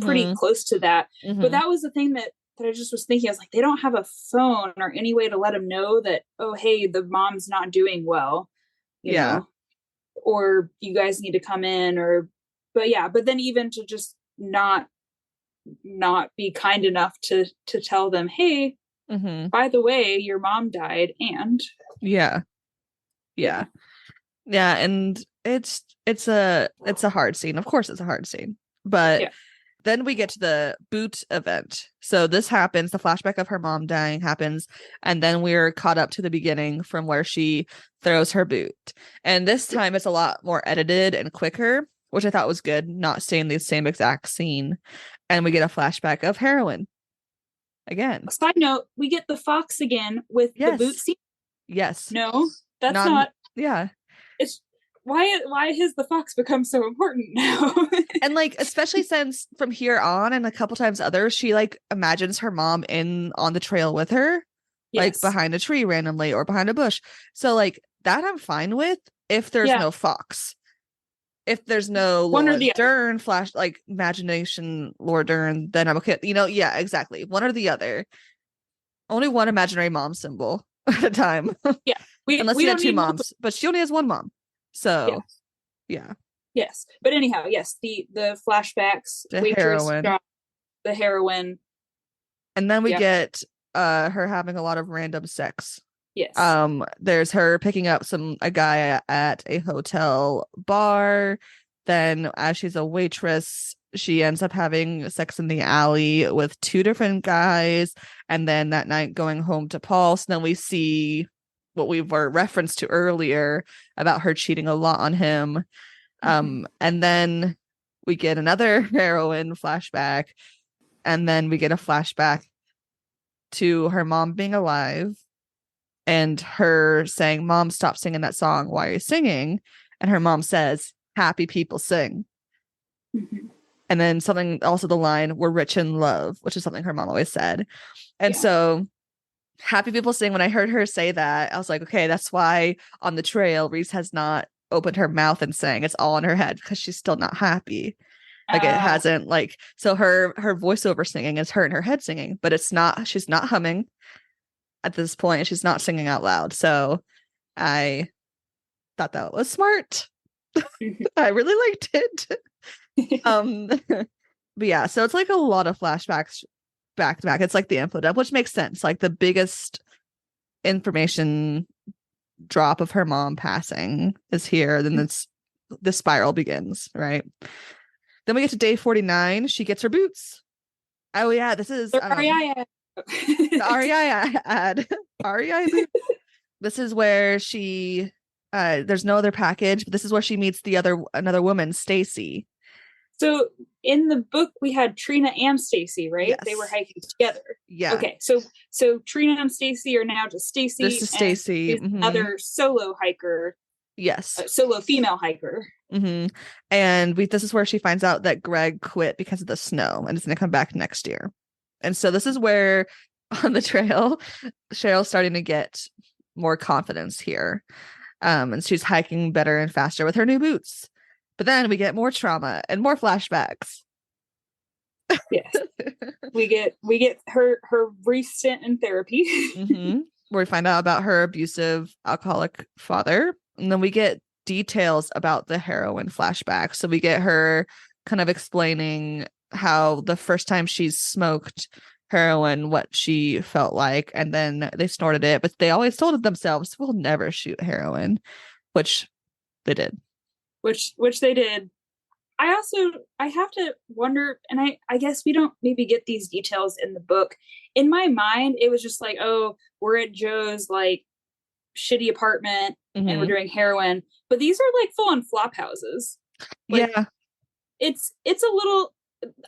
pretty close to that. But that was the thing that I just was thinking. I was like, they don't have a phone or any way to let them know that, oh, hey, the mom's not doing well, you know, or you guys need to come in, but then even to just not be kind enough to tell them, hey, by the way, your mom died. And Yeah, and it's a hard scene. Of course it's a hard scene. But Yeah. then we get to the boot event. So this happens, the flashback of her mom dying happens, and then we're caught up to the beginning from where she throws her boot. And this time it's a lot more edited and quicker, which I thought was good, not staying the same exact scene. And we get a flashback of heroin again. Side note, we get the fox again with the boot Yes. scene. Yes. No, that's Not not. yeah. It's why has the fox become so important now? And like, especially since from here on and a couple times others, she like imagines her mom in on the trail with her, like Yes. behind a tree randomly or behind a bush. So like that I'm fine with if there's Yeah. no fox. If there's no One or Laura the other. Dern flash like imagination Laura Dern, then I'm okay. You know, yeah, exactly. One or the other. Only one imaginary mom symbol at a time. Yeah. Unless We you had don't two need multiple. moms, but she only has one mom. So Yes. yeah. Yes. But anyhow, yes, the flashbacks, The waitress, heroin. job, the heroin. And then we Yeah. get her having a lot of random sex. Yes. There's her picking up a guy at a hotel bar. Then as she's a waitress, she ends up having sex in the alley with two different guys, and then that night going home to Paul. So then we see what we were referenced to earlier about her cheating a lot on him. And then we get another heroin flashback, and then we get a flashback to her mom being alive and her saying, "Mom, stop singing that song. Why are you singing?" And her mom says, "Happy people sing." And then something, also the line, "We're rich in love," which is something her mom always said. And Yeah. so happy people sing, when I heard her say that, I was like, okay, that's why on the trail Reese has not opened her mouth and sang. It's all in her head because she's still not happy. Like it hasn't like, so her voiceover singing is her in her head singing, but it's not, she's not humming at this point. She's not singing out loud. So I thought that was smart. I really liked it. But yeah, so it's like a lot of flashbacks back to back. It's like the info dump, which makes sense. Like the biggest information drop of her mom passing is here. Then the spiral begins, right? Then we get to day 49. She gets her boots. Oh yeah, this is The the REI ad. REI boots. This is where she there's no other package, but this is where she meets another woman, Stacy. So in the book we had Trina and Stacy, right? Yes. They were hiking together. Yeah. Okay. So Trina and Stacy are now just Stacy. This is Stacy. Another solo hiker. Yes. Solo female hiker. And this is where she finds out that Greg quit because of the snow and is going to come back next year. And so this is where on the trail, Cheryl's starting to get more confidence here. And she's hiking better and faster with her new boots. But then we get more trauma and more flashbacks. Yes. we get her brief stint in therapy. Where we find out about her abusive alcoholic father. And then we get details about the heroin flashback. So we get her kind of explaining how the first time she smoked heroin, what she felt like, and then they snorted it, but they always told themselves, we'll never shoot heroin, which they did. Which they did. I have to wonder, and I guess we don't maybe get these details in the book. In my mind, it was just like, oh, we're at Joe's like shitty apartment and we're doing heroin. But these are like full on flop houses. Like, yeah. It's a little,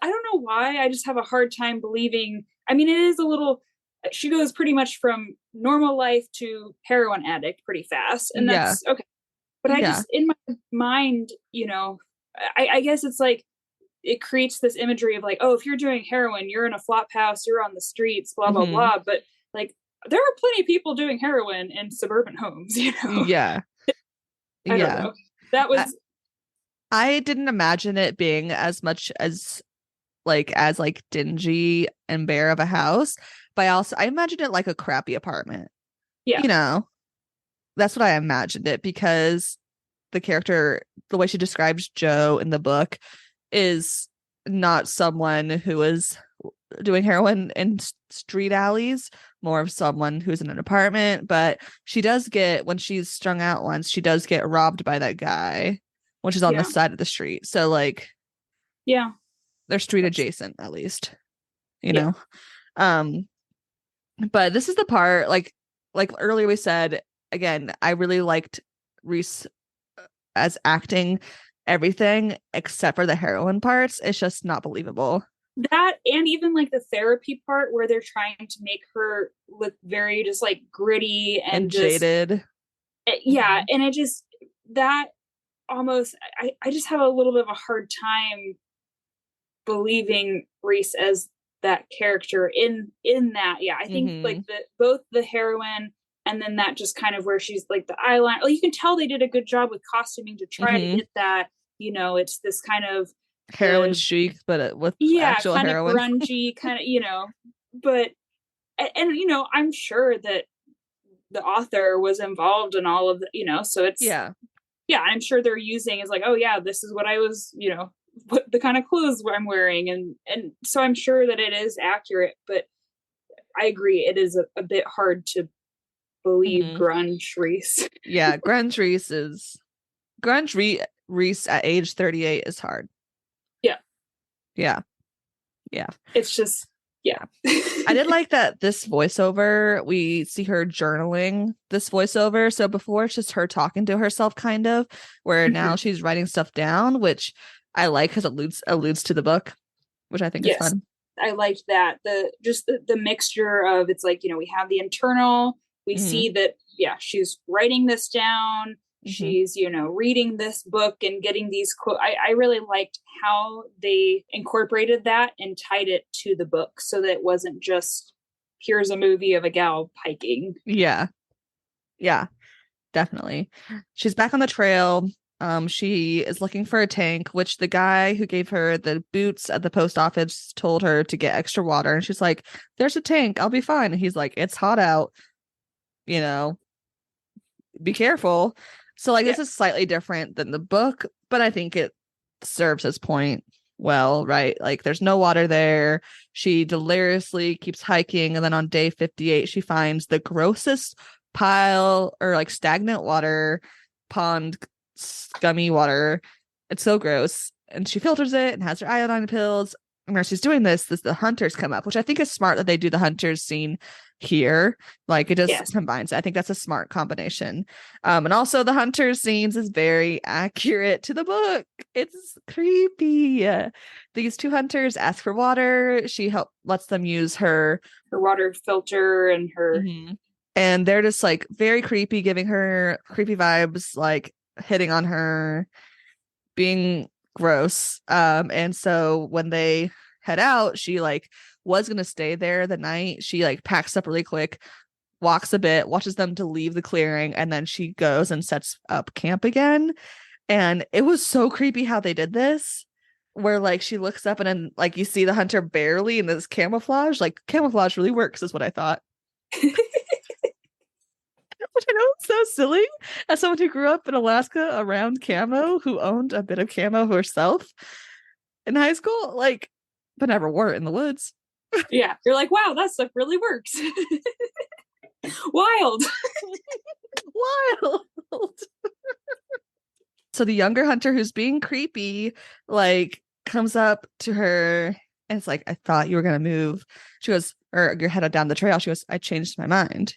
I don't know why. I just have a hard time believing. I mean, it is a little, she goes pretty much from normal life to heroin addict pretty fast. And that's okay. But I just, in my mind, you know, I guess it's like, it creates this imagery of like, oh, if you're doing heroin, you're in a flop house, you're on the streets, blah, blah, blah. But like, there are plenty of people doing heroin in suburban homes, you know? Yeah. I don't know. That was. I didn't imagine it being as much as dingy and bare of a house, but I imagined it like a crappy apartment. Yeah. You know, that's what I imagined it, because the character, the way she describes Joe in the book, is not someone who is doing heroin in street alleys more of someone who's in an apartment. But she does get, when she's strung out once, she does get robbed by that guy, which is on the side of the street. So like, yeah, they're street adjacent at least, you yeah. know. But this is the part, like earlier we said, again, I really liked Reese as acting everything except for the heroine parts. It's just not believable. That, and even like the therapy part where they're trying to make her look very just like gritty and just jaded. Yeah. And it just, that almost, I just have a little bit of a hard time believing Reese as that character in that. Yeah, I think like both the heroine and then that just kind of where she's like the eyeliner, like you can tell they did a good job with costuming to try to get that, you know, it's this kind of heroin chic, but with actual kind heroin. of grungy kind of, you know, but and you know, I'm sure that the author was involved in all of the, you know, so it's I'm sure they're using is like, oh yeah, this is what I was, you know, what the kind of clothes I'm wearing, and so I'm sure that it is accurate, but I agree it is a bit hard to believe grunge Reese. Yeah, grunge Reese at age 38 is hard. Yeah. It's just I did like that this voiceover, we see her journaling this voiceover. So before it's just her talking to herself kind of, where now she's writing stuff down, which I like because it alludes to the book, which I think is fun. I liked that. The mixture of, it's like, you know, we have the internal, we see that, she's writing this down. She's, you know, reading this book and getting these quotes. I really liked how they incorporated that and tied it to the book so that it wasn't just, here's a movie of a gal hiking. Yeah, definitely. She's back on the trail. She is looking for a tank, which the guy who gave her the boots at the post office told her to get extra water. And she's like, there's a tank. I'll be fine. And he's like, it's hot out. You know, be careful. So like this is slightly different than the book, but I think it serves its point well, right? Like there's no water there. She deliriously keeps hiking, and then on day 58 she finds the grossest pile or like stagnant water pond, scummy water. It's so gross, and she filters it and has her iodine pills. And when she's doing this, the hunters come up, which I think is smart that they do the hunters scene here. Like it just combines. I think that's a smart combination. And also the hunters scenes is very accurate to the book. It's creepy. These two hunters ask for water. She lets them use her water filter and her and they're just like very creepy, giving her creepy vibes, like hitting on her, being gross. And so when they head out, she like was gonna stay there the night. She like packs up really quick, walks a bit, watches them to leave the clearing, and then she goes and sets up camp again. And it was so creepy how they did this, where like she looks up and then like you see the hunter barely in this camouflage. Like camouflage really works is what I thought. Which I know is so silly as someone who grew up in Alaska around camo, who owned a bit of camo herself in high school, like, but never wore it in the woods. Yeah, you're like, wow, that stuff really works. Wild. So the younger hunter who's being creepy, like, comes up to her and it's like, I thought you were gonna move. She goes, or you're headed down the trail. She goes, I changed my mind.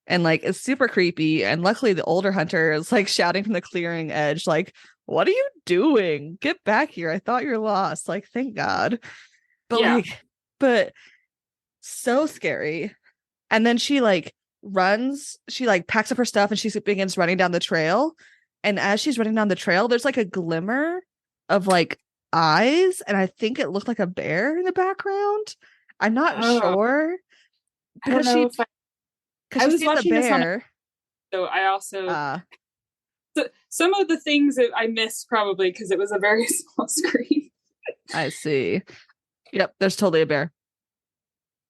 And like it's super creepy. And luckily the older hunter is like shouting from the clearing edge, like, what are you doing? Get back here. I thought you're lost. Like, thank God. But but so scary. And then she like runs, she like packs up her stuff and she begins running down the trail. And as she's running down the trail, there's like a glimmer of like eyes. And I think it looked like a bear in the background. I'm not sure. Because I was watching the bear. So I also some of the things that I missed probably because it was a very small screen. I see. Yep, there's totally a bear.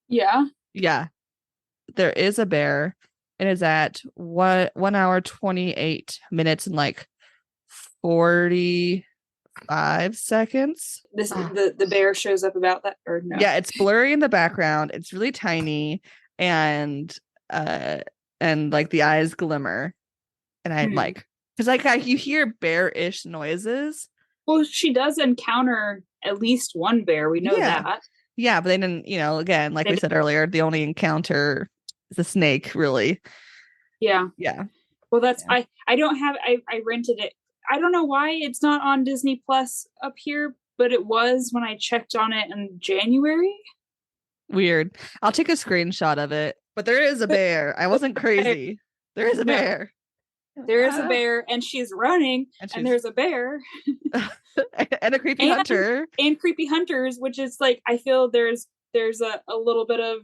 Yeah. Yeah. There is a bear. It is at 1 hour 28 minutes and like 45 seconds. The bear shows up about that or no? Yeah, it's blurry in the background. It's really tiny. and uh and like the eyes glimmer, and I like, because like you hear bear-ish noises. Well, she does encounter at least one bear. We know that. Yeah, but they didn't, again, like we said earlier, the only encounter is a snake, really. Yeah. Yeah. Well, that's I don't have I rented it. I don't know why it's not on Disney Plus up here, but it was when I checked on it in January. Weird. I'll take a screenshot of it. But there is a bear. I wasn't crazy. There is a bear. There is a bear, and she's running, and there's a bear. And a creepy hunter. And creepy hunters, which is like, I feel there's a little bit of,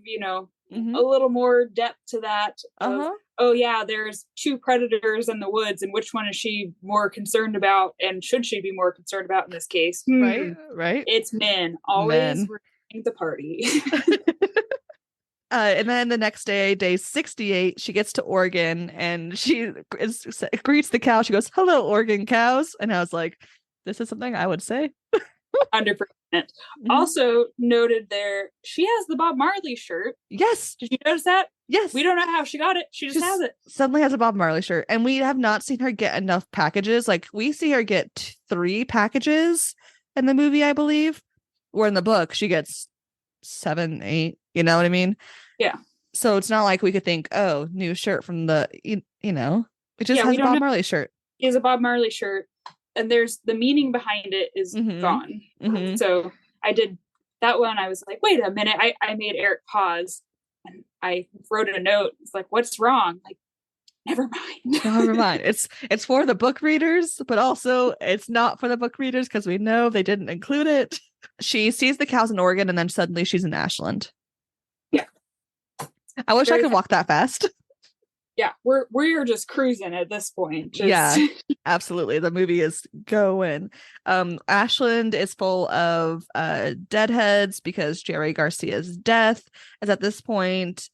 a little more depth to that. Oh yeah, there's two predators in the woods, and which one is she more concerned about, and should she be more concerned about in this case? Right. It's men. Always ruining the party. And then the next day, day 68, she gets to Oregon, and she greets the cow. She goes, "Hello, Oregon cows." And I was like, this is something I would say. 100%. Also noted there, she has the Bob Marley shirt. Yes. Did you notice that? Yes. We don't know how she got it. She just has it. Suddenly has a Bob Marley shirt. And we have not seen her get enough packages. Like, we see her get 3 packages in the movie, I believe. Or in the book, she gets 7, 8. You know what I mean? Yeah. So it's not like we could think, oh, new shirt from the, it just has a Bob Marley shirt. It is a Bob Marley shirt. And there's the meaning behind it is gone. So I did that one. I was like, wait a minute. I made Eric pause, and I wrote a note. It's like, what's wrong? Like, never mind. It's for the book readers, but also it's not for the book readers because we know they didn't include it. She sees the cows in Oregon, and then suddenly she's in Ashland. Yeah. I wish I could walk that fast. Yeah, we're just cruising at this point. Yeah, absolutely. The movie is going. Ashland is full of deadheads because Jerry Garcia's death is at this point.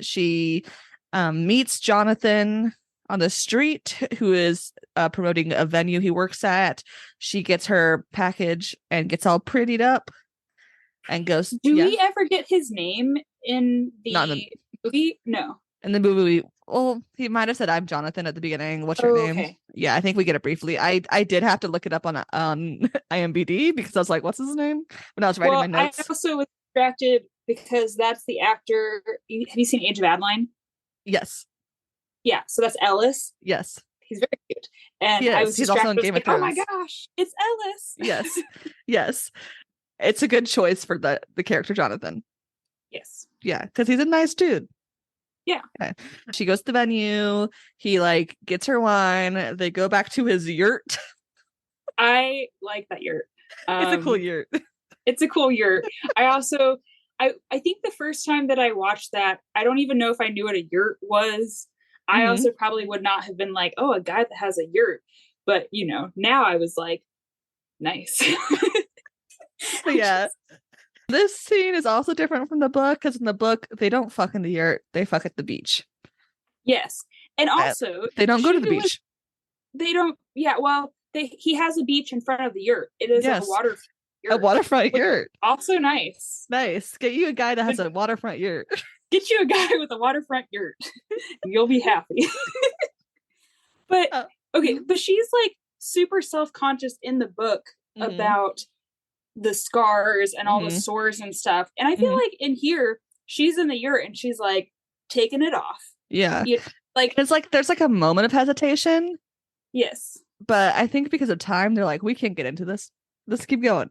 She meets Jonathan on the street, who is promoting a venue he works at. She gets her package and gets all prettied up and goes. Do we ever get his name in the movie? No. In the movie, well, he might have said, "I'm Jonathan" at the beginning. What's your name? Okay. Yeah, I think we get it briefly. I did have to look it up on IMDb because I was like, "What's his name?" When I was writing my notes. I also was distracted because that's the actor. Have you seen Age of Adeline? Yes. Yeah, so that's Ellis. Yes. He's very cute. And he's also in Game of Thrones. Oh my gosh, it's Ellis. Yes. Yes. It's a good choice for the character Jonathan. Yes. Yeah, because he's a nice dude. Yeah. Okay. She goes to the venue. He gets her wine. They go back to his yurt. I like that yurt. It's a cool yurt. It's a cool yurt. I think the first time that I watched that, I don't even know if I knew what a yurt was. I also probably would not have been like, oh, a guy that has a yurt. But, now I was like, nice. Yeah. This scene is also different from the book because in the book, they don't fuck in the yurt. They fuck at the beach. Yes. And also, they don't go to the beach. They don't. Yeah. Well, he has a beach in front of the yurt. It is a waterfront yurt. A waterfront yurt. Also nice. Nice. Get you a guy that has a waterfront yurt. Get you a guy with a waterfront yurt. You'll be happy. But, okay. But she's like super self-conscious in the book about the scars and all the sores and stuff, and I feel like in here she's in the yurt and she's like taking it off. Yeah, there's like a moment of hesitation. Yes, but I think because of time, they're like, we can't get into this. Let's keep going.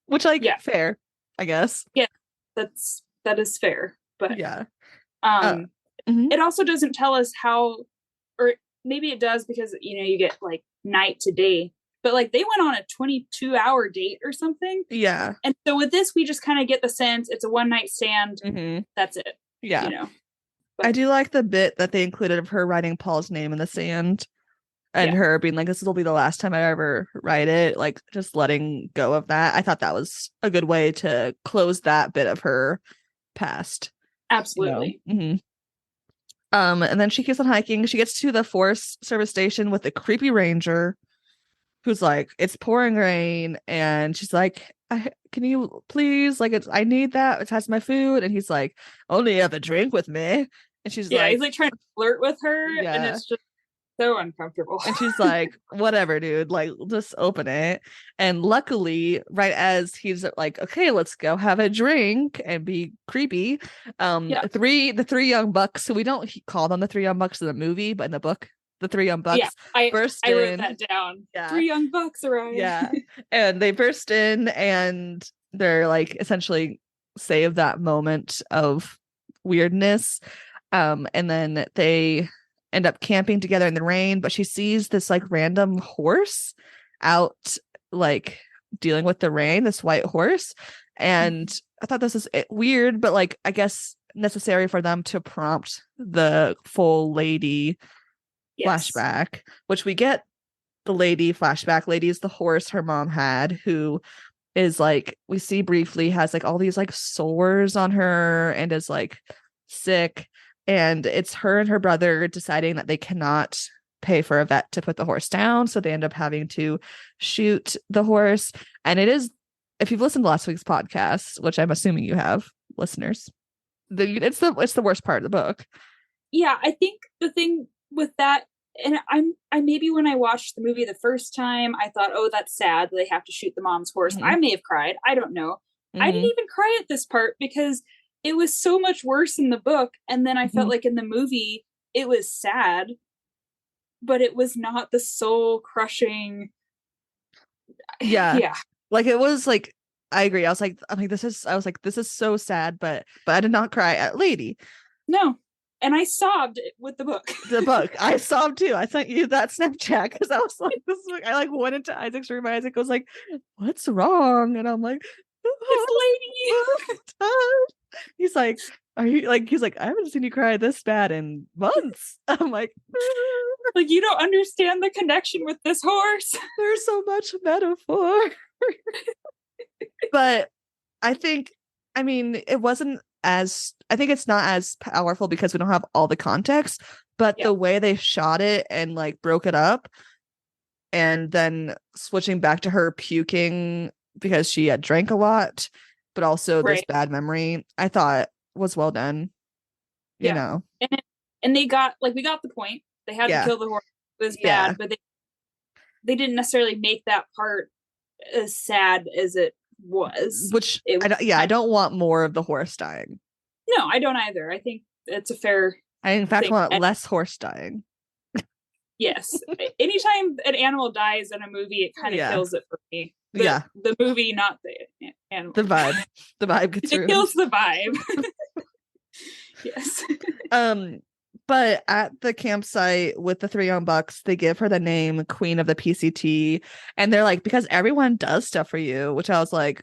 Which, fair, I guess. Yeah, that is fair. But yeah, it also doesn't tell us how, or maybe it does because you get like night to day. But like they went on a 22-hour date or something. Yeah. And so with this, we just kind of get the sense it's a one-night stand. That's it. Yeah. But I do like the bit that they included of her writing Paul's name in the sand and her being like, this will be the last time I ever write it. Like just letting go of that. I thought that was a good way to close that bit of her past. Absolutely. And then she keeps on hiking. She gets to the Forest Service station with a creepy ranger who's like, it's pouring rain, and she's like, can you please, like, I need that, it has my food, and he's like, only have a drink with me, and she's Yeah, like, he's like trying to flirt with her, and yeah, it's just so uncomfortable. and she's like, whatever, dude, like, just open it. And luckily, right as he's like, okay, let's go have a drink and be creepy, Yeah, the three young bucks, so we don't call them the three young bucks in the movie, but in the book, the three young yeah. bucks I burst I wrote in. that down. Yeah, 3 young bucks arrive. yeah. And they burst in, and they're like essentially save that moment of weirdness. And then they end up camping together in the rain, but she sees this like random horse out, like, dealing with the rain, this white horse. And I thought this is weird, but like, I guess necessary for them to prompt the full lady Yes. flashback, which we get. The lady flashback lady is the horse her mom had, who is like, we see briefly, has like all these like sores on her and is like sick, and it's her and her brother deciding that they cannot pay for a vet to put the horse down, so they end up having to shoot the horse. And it is, if you've listened to last week's podcast, which I'm assuming you have, listeners, it's the worst part of the book. Yeah, I think the thing with that, and I maybe when I watched the movie the first time, I thought, oh, that's sad that they have to shoot the mom's horse. I may have cried. I don't know. I didn't even cry at this part because it was so much worse in the book. And then I felt like in the movie, it was sad, but it was not the soul crushing. Yeah. Like, it was like, I agree. I was like, this is so sad, but I did not cry at Lady. No. And I sobbed with the book. I sobbed too. I sent you that Snapchat because I was like, this is like, I like went into Isaac's room. Isaac was like, what's wrong? And I'm like, it's Lady. He's like, are you like, he's like, I haven't seen you cry this bad in months. I'm like, like, you don't understand the connection with this horse. There's so much metaphor. But I think, I mean, it wasn't as, I think it's not as powerful because we don't have all the context, but the way they shot it and like broke it up, and then switching back to her puking because she had drank a lot, but also this bad memory, I thought was well done. You know, and they got, like, we got the point. They had to kill the horse. It was bad, but they didn't necessarily make that part as sad as it was. Which I don't want more of the horse dying. No, I don't either. I think it's a fair. I in fact want less horse dying. Yes. Anytime an animal dies in a movie, it kind of kills it for me. The movie, not the animal. The vibe. The vibe gets ruined. It kills the vibe. Yes. But at the campsite with the 3 young bucks, they give her the name Queen of the PCT, and they're like, because everyone does stuff for you, which I was like,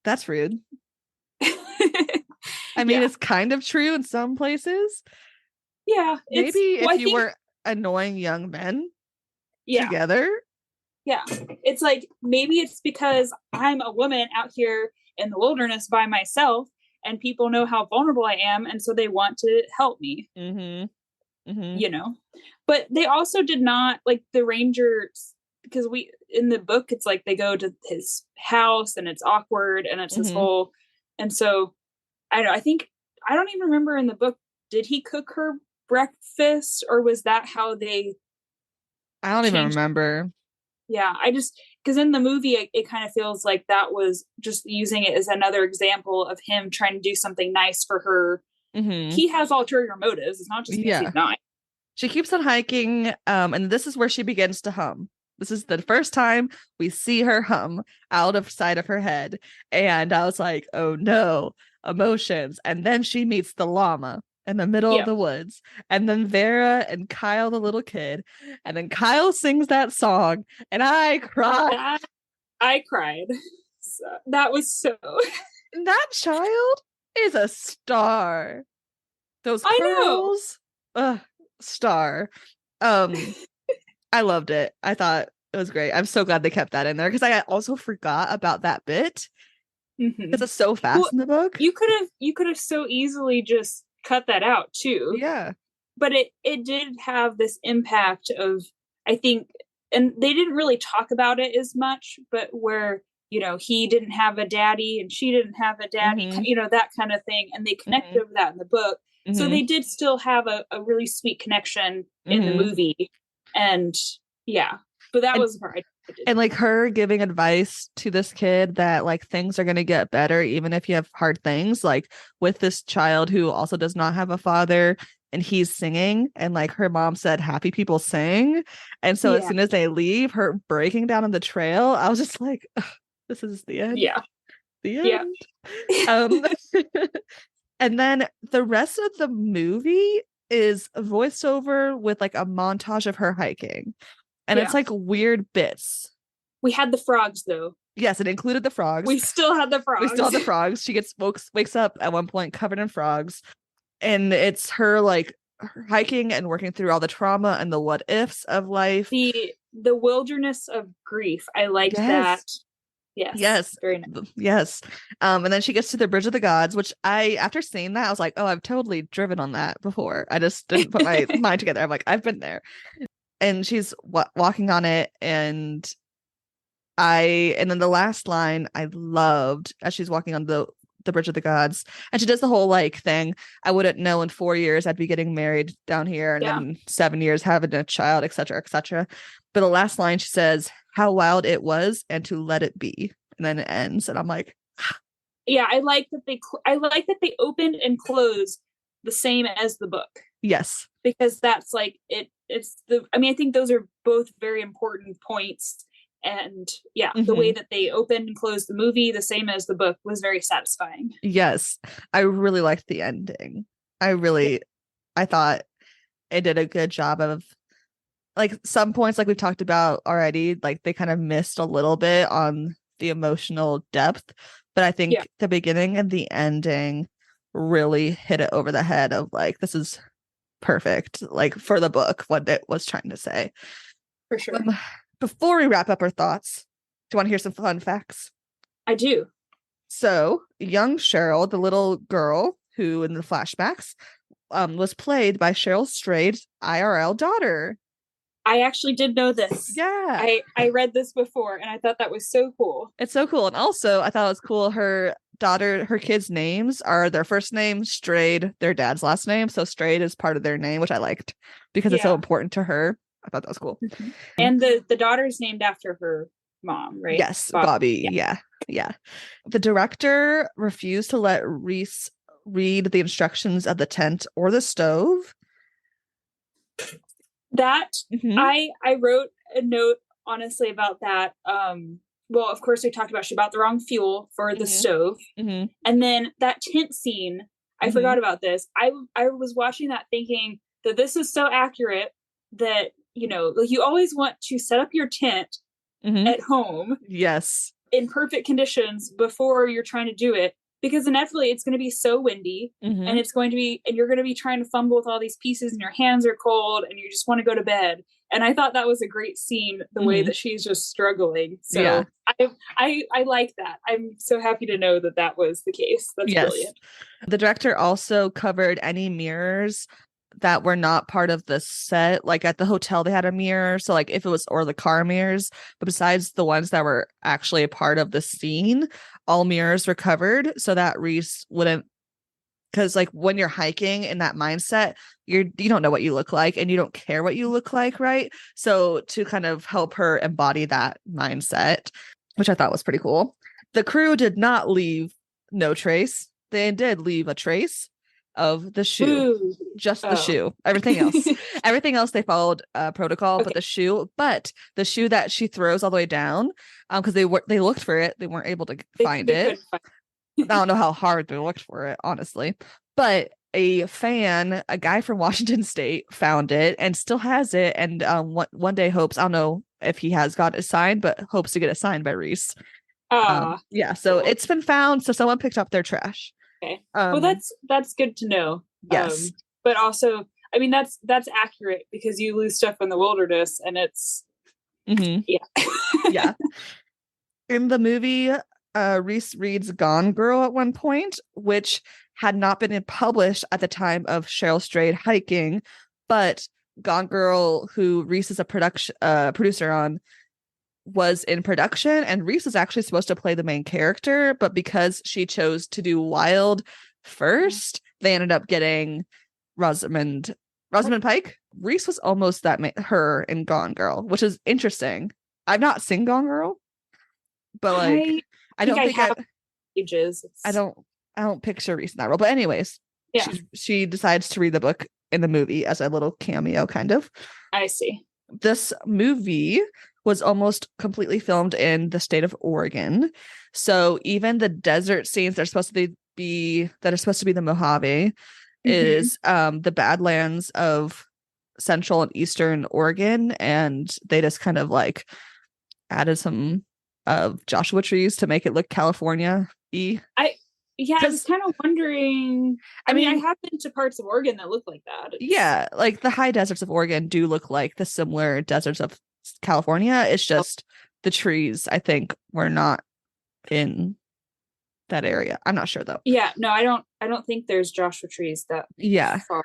that's rude. I mean, it's kind of true in some places. Yeah. Maybe if you were annoying young men together. Yeah. It's like, maybe it's because I'm a woman out here in the wilderness by myself, and people know how vulnerable I am, and so they want to help me. You know, but they also did not, like, the rangers, because in the book, it's like they go to his house and it's awkward and it's this whole, and so I don't even remember in the book, did he cook her breakfast, or was that how they? I don't even remember. Yeah, because in the movie, it kind of feels like that was just using it as another example of him trying to do something nice for her. He has ulterior motives. It's not just because he's not. She keeps on hiking, and this is where she begins to hum. This is the first time we see her hum out of sight of her head. And I was like, oh no, emotions. And then she meets the llama in the middle of the woods, and then Vera and Kyle, the little kid, and then Kyle sings that song, and I cried. I cried. So, that was so. That child is a star. Those curls, star. I loved it. I thought it was great. I'm so glad they kept that in there, because I also forgot about that bit. Because it's so fast in the book. You could have so easily just cut that out too. Yeah. But it did have this impact of, I think, and they didn't really talk about it as much, but where, you know, he didn't have a daddy and she didn't have a daddy, you know, that kind of thing. And they connected over that in the book. So they did still have a really sweet connection in the movie. And yeah, but that was the part I did. And like her giving advice to this kid that like things are going to get better even if you have hard things, like with this child who also does not have a father, and he's singing, and like her mom said happy people sing, and so as soon as they leave, her breaking down on the trail, I was just like, this is the end. The end. And then the rest of the movie is a voiceover with like a montage of her hiking, and it's like weird bits. We had the frogs though. Yes, it included the frogs. We still had the frogs. She wakes up at one point covered in frogs, and it's her like hiking and working through all the trauma and the what ifs of life. The wilderness of grief. I liked that. Yes. Very nice. Yes. And then she gets to the Bridge of the Gods, which after seeing that, I was like, oh, I've totally driven on that before. I just didn't put my mind together. I'm like, I've been there. And she's walking on it, and then the last line I loved as she's walking on the Bridge of the Gods, and she does the whole like thing, I wouldn't know in 4 years I'd be getting married down here, and then 7 years having a child, etc., etc. But the last line she says, how wild it was and to let it be, and then it ends, and I'm like, I like that they opened and closed the same as the book. Yes, because that's like I think those are both very important points. And the way that they opened and closed the movie, the same as the book, was very satisfying. Yes, I really liked the ending. I thought it did a good job of, like, some points, like we've talked about already, like they kind of missed a little bit on the emotional depth, but I think the beginning and the ending really hit it over the head of like, this is perfect, like for the book, what it was trying to say. For sure. Before we wrap up our thoughts, do you want to hear some fun facts? I do. So, young Cheryl, the little girl who in the flashbacks was played by Cheryl Strayed's IRL daughter. I actually did know this. Yeah. I read this before, and I thought that was so cool. It's so cool. And also, I thought it was cool, her kids' names are their first name, Strayed, their dad's last name. So Strayed is part of their name, which I liked because it's so important to her. I thought that was cool. And the daughter's named after her mom, right? Yes, Bobby. Yeah. The director refused to let Reese read the instructions of the tent or the stove. That I wrote a note honestly about that. Well, of course we talked about she bought the wrong fuel for the stove. And then that tent scene, I forgot about this. I was watching that thinking that this is so accurate that, you know, like you always want to set up your tent at home. Yes. In perfect conditions before you're trying to do it, because inevitably it's going to be so windy and you're going to be trying to fumble with all these pieces and your hands are cold and you just want to go to bed. And I thought that was a great scene, the way that she's just struggling. So I like that. I'm so happy to know that was the case. That's brilliant. The director also covered any mirrors that were not part of the set. Like at the hotel, they had a mirror. So like if it was, or the car mirrors, but besides the ones that were actually a part of the scene, all mirrors were covered so that Reese wouldn't, because like when you're hiking in that mindset, you don't know what you look like and you don't care what you look like, right? So to kind of help her embody that mindset, which I thought was pretty cool. The crew did not leave no trace. They did leave a trace of the shoe. Ooh. Just the shoe. Everything else they followed protocol, but the shoe that she throws all the way down, because they looked for it, they weren't able to find it. I don't know how hard they looked for it, honestly, but a guy from Washington State found it and still has it, and one day hopes, I don't know if he has got it signed, but hopes to get it signed by Reese. So it's been found, so someone picked up their trash. Okay. Well, that's good to know. Yes. But also, I mean, that's accurate because you lose stuff in the wilderness and it's yeah. In the movie, Reese reads Gone Girl at one point, which had not been published at the time of Cheryl Strayed hiking, but Gone Girl, who Reese is a producer on, was in production, and Reese was actually supposed to play the main character, but because she chose to do Wild first, they ended up getting Rosamund Pike. Reese was almost her in Gone Girl, which is interesting. I've not seen Gone Girl, but like I don't think ages. I don't picture Reese in that role. But anyways, yeah, she decides to read the book in the movie as a little cameo, kind of. I see. This movie was almost completely filmed in the state of Oregon. So even the desert scenes that are supposed to be the Mojave is the Badlands of Central and Eastern Oregon, and they just kind of like added some Joshua trees to make it look California-y. I was kind of wondering. I mean, I have been to parts of Oregon that look like that. Yeah, like the high deserts of Oregon do look like the similar deserts of California. It's just the trees, I think, were not in that area. I'm not sure though. Yeah, no, I don't think there's Joshua trees that far.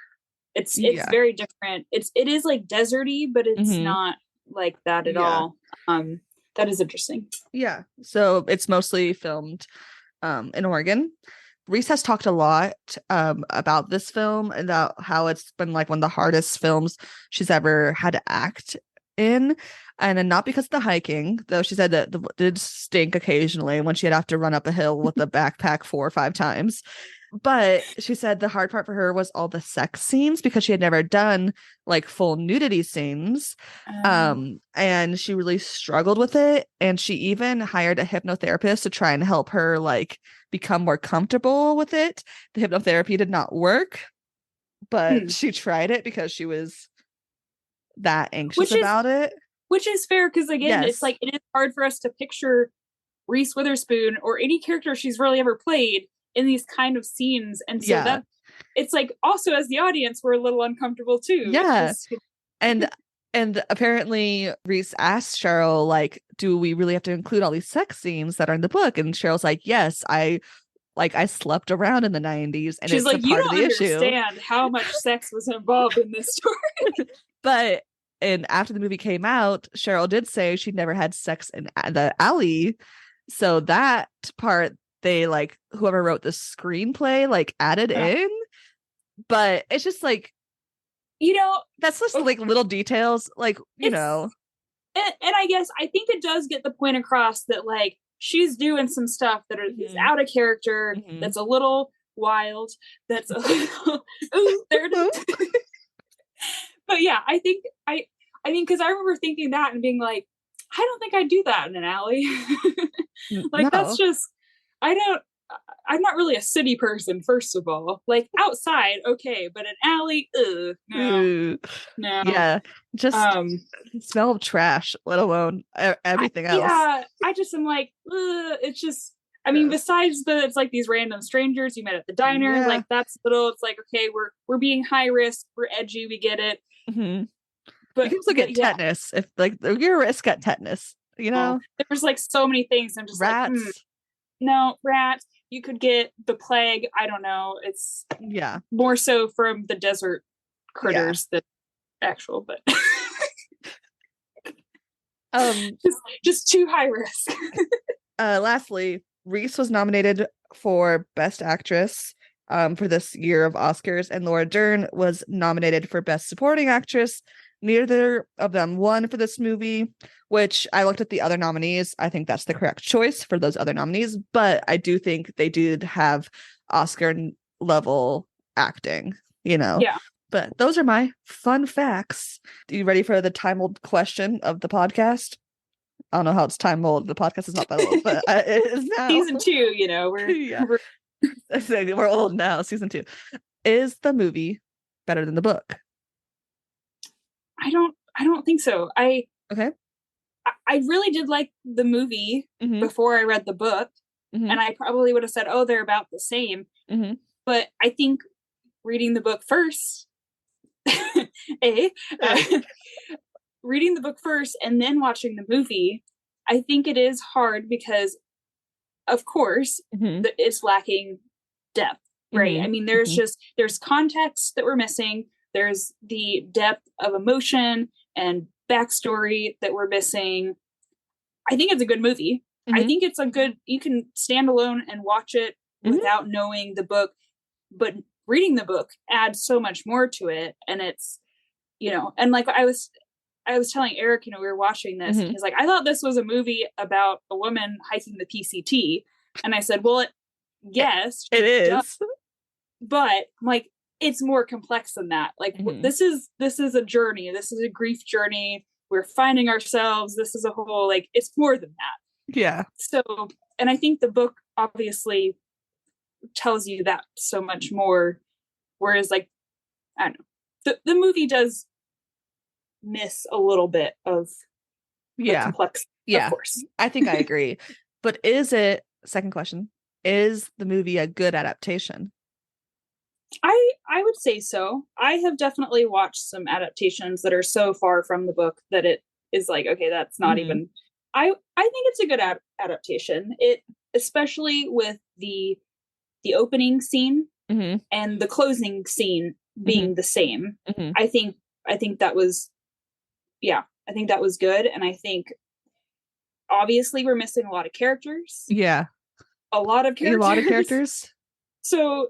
It's very different. It is like deserty, but it's not like that at all. That is interesting. Yeah. So it's mostly filmed in Oregon. Reese has talked a lot about this film and about how it's been like one of the hardest films she's ever had to act in. And then not because of the hiking, though she said that it did stink occasionally when she'd have to run up a hill with a backpack 4 or 5 times. But she said the hard part for her was all the sex scenes because she had never done like full nudity scenes. And she really struggled with it. And she even hired a hypnotherapist to try and help her like become more comfortable with it. The hypnotherapy did not work, but she tried it because she was that anxious about it. Which is fair because again, it's like it is hard for us to picture Reese Witherspoon or any character she's really ever played in these kind of scenes, and so that it's like also as the audience we're a little uncomfortable too. Yeah, and apparently Reese asked Cheryl like, "Do we really have to include all these sex scenes that are in the book?" And Cheryl's like, "Yes, I slept around in the 90s, and she's it's like, a part of the issue. You don't understand how much sex was involved in this story." But and after the movie came out, Cheryl did say she'd never had sex in the alley. So that part, they like whoever wrote the screenplay like added in. But it's just like, that's just like little details, like, know. And I guess I think it does get the point across that like she's doing some stuff that is out of character, that's a little wild, that's a little there it is. But yeah, I mean, because I remember thinking that and being like, I don't think I'd do that in an alley. Like, that's just, I'm not really a city person, first of all. Like, outside, okay, but an alley, no. Yeah, just smell of trash, let alone everything else. Yeah, I just am like, it's just, I mean, besides it's like these random strangers you met at the diner, like that's little, it's like, okay, we're being high risk, we're edgy, we get it. But you can also get tetanus if like you're a risk at tetanus, there's like so many things. I'm just rats. Like, no, rats. You could get the plague. I don't know. It's more so from the desert critters than actual, but just too high risk. Lastly, Reese was nominated for Best Actress for this year of Oscars, and Laura Dern was nominated for Best Supporting Actress. Neither of them won for this movie, which I looked at the other nominees. I think that's the correct choice for those other nominees, but I do think they did have Oscar level acting, Yeah. But those are my fun facts. Are you ready for the time-old question of the podcast? I don't know how it's time-old. The podcast is not that old, but it is now. Season 2, we're old now. Season 2. Is the movie better than the book? I don't think so. I really did like the movie before I read the book, and I probably would have said, oh, they're about the same. But I think reading the book first, reading the book first and then watching the movie, I think it is hard because, of course, it's lacking depth, right? I mean, there's context that we're missing. There's the depth of emotion and backstory that we're missing. I think it's a good movie. I think it's a good, you can stand alone and watch it without knowing the book, but reading the book adds so much more to it. And it's, you know, and like I was telling Eric, you know, we were watching this and he's like, I thought this was a movie about a woman hiking the PCT. And I said, well, yes, it is. Does. But like, it's more complex than that. Like this is a journey. This is a grief journey. We're finding ourselves. This is a whole, like, it's more than that. Yeah. So, and I think the book obviously tells you that so much more. Whereas, like, I don't know, the movie does miss a little bit of the complexity, of course. I think I agree. But is it, second question, is the movie a good adaptation? I would say so. I have definitely watched some adaptations that are so far from the book that it is like, okay, that's not even. I think it's a good adaptation. It, especially with the opening scene and the closing scene being the same. I think that was, I think that was good. And I think obviously we're missing a lot of characters. Yeah. A lot of characters. So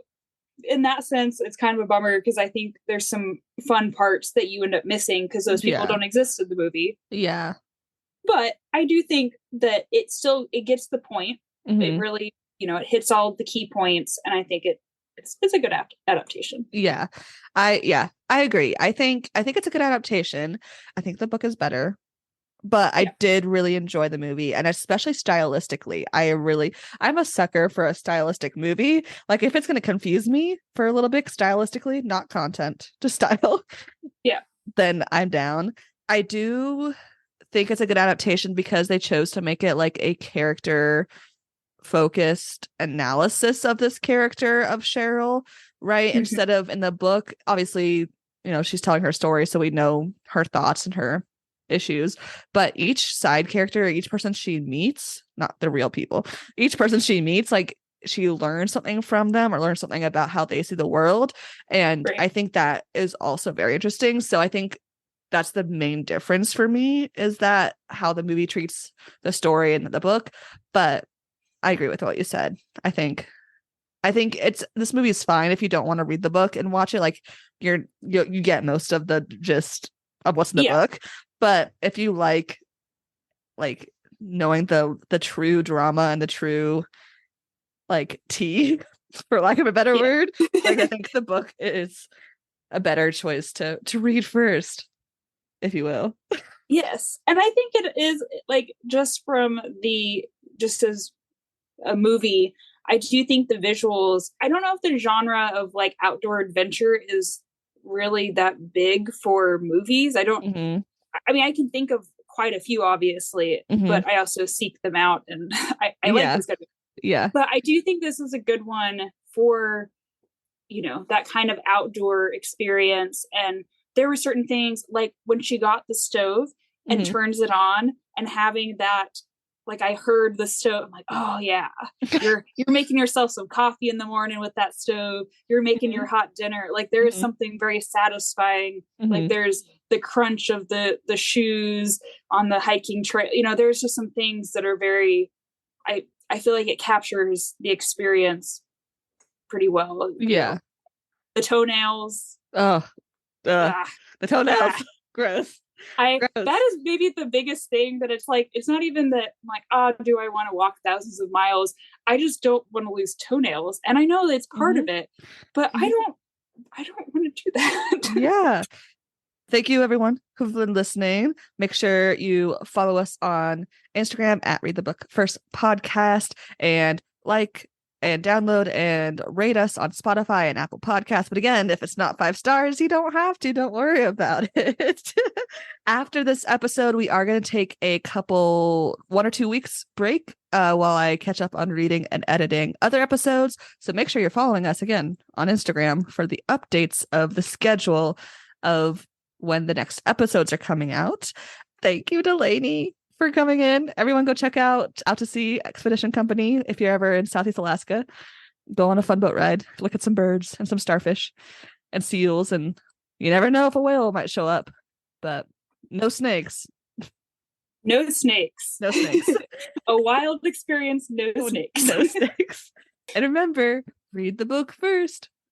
in that sense, it's kind of a bummer because I think there's some fun parts that you end up missing because those people don't exist in the movie. Yeah. But I do think that it gets the point. It really, you know, it hits all the key points. And I think it's a good adaptation. Yeah. I agree. I think it's a good adaptation. I think the book is better. But I did really enjoy the movie, and especially stylistically. I'm a sucker for a stylistic movie. Like, if it's going to confuse me for a little bit stylistically, not content, just style. Yeah. Then I'm down. I do think it's a good adaptation because they chose to make it like a character focused analysis of this character of Cheryl, right? Instead of in the book, obviously, you know, she's telling her story, so we know her thoughts and her issues, but each side character, each person she meets, not the real people, each person she meets, like, she learns something from them or learns something about how they see the world. And I think that is also very interesting. So I think that's the main difference for me, is that how the movie treats the story in the book. But I agree with what you said. I think this movie is fine if you don't want to read the book and watch it. Like, you get most of the gist of what's in the book. But if you like knowing the true drama and the true, like, tea, for lack of a better word, like, I think the book is a better choice to read first, if you will. Yes. And I think it is, like, just as a movie, I do think the visuals, I don't know if the genre of, like, outdoor adventure is really that big for movies. I mean, I can think of quite a few, obviously, but I also seek them out, and I like this kind of. Yeah. But I do think this is a good one for, you know, that kind of outdoor experience. And there were certain things, like when she got the stove and turns it on, and having that, like, I heard the stove. I'm like, oh yeah, you're making yourself some coffee in the morning with that stove. You're making your hot dinner. Like, there is something very satisfying. Like, there's the crunch of the shoes on the hiking trail. You know, there's just some things that are very, I feel like it captures the experience pretty well. Yeah. Know? The toenails. The toenails. Gross. That is maybe the biggest thing, that it's like, it's not even that I'm like, do I want to walk thousands of miles? I just don't want to lose toenails. And I know that's part of it, but I don't want to do that. Yeah. Thank you, everyone who've been listening. Make sure you follow us on Instagram at Read the Book First Podcast, and like and download and rate us on Spotify and Apple Podcasts. But again, if it's not 5 stars, you don't have to. Don't worry about it. After this episode, we are going to take a 1 or 2 weeks break while I catch up on reading and editing other episodes. So make sure you're following us again on Instagram for the updates of the schedule of when the next episodes are coming out. Thank you, Delaney, for coming in. Everyone go check out to Sea Expedition Company if you're ever in Southeast Alaska. Go on a fun boat ride, look at some birds and some starfish and seals and You never know if a whale might show up, but no snakes. No snakes. No snakes. A wild experience, no snakes. No snakes. And remember, read the book first.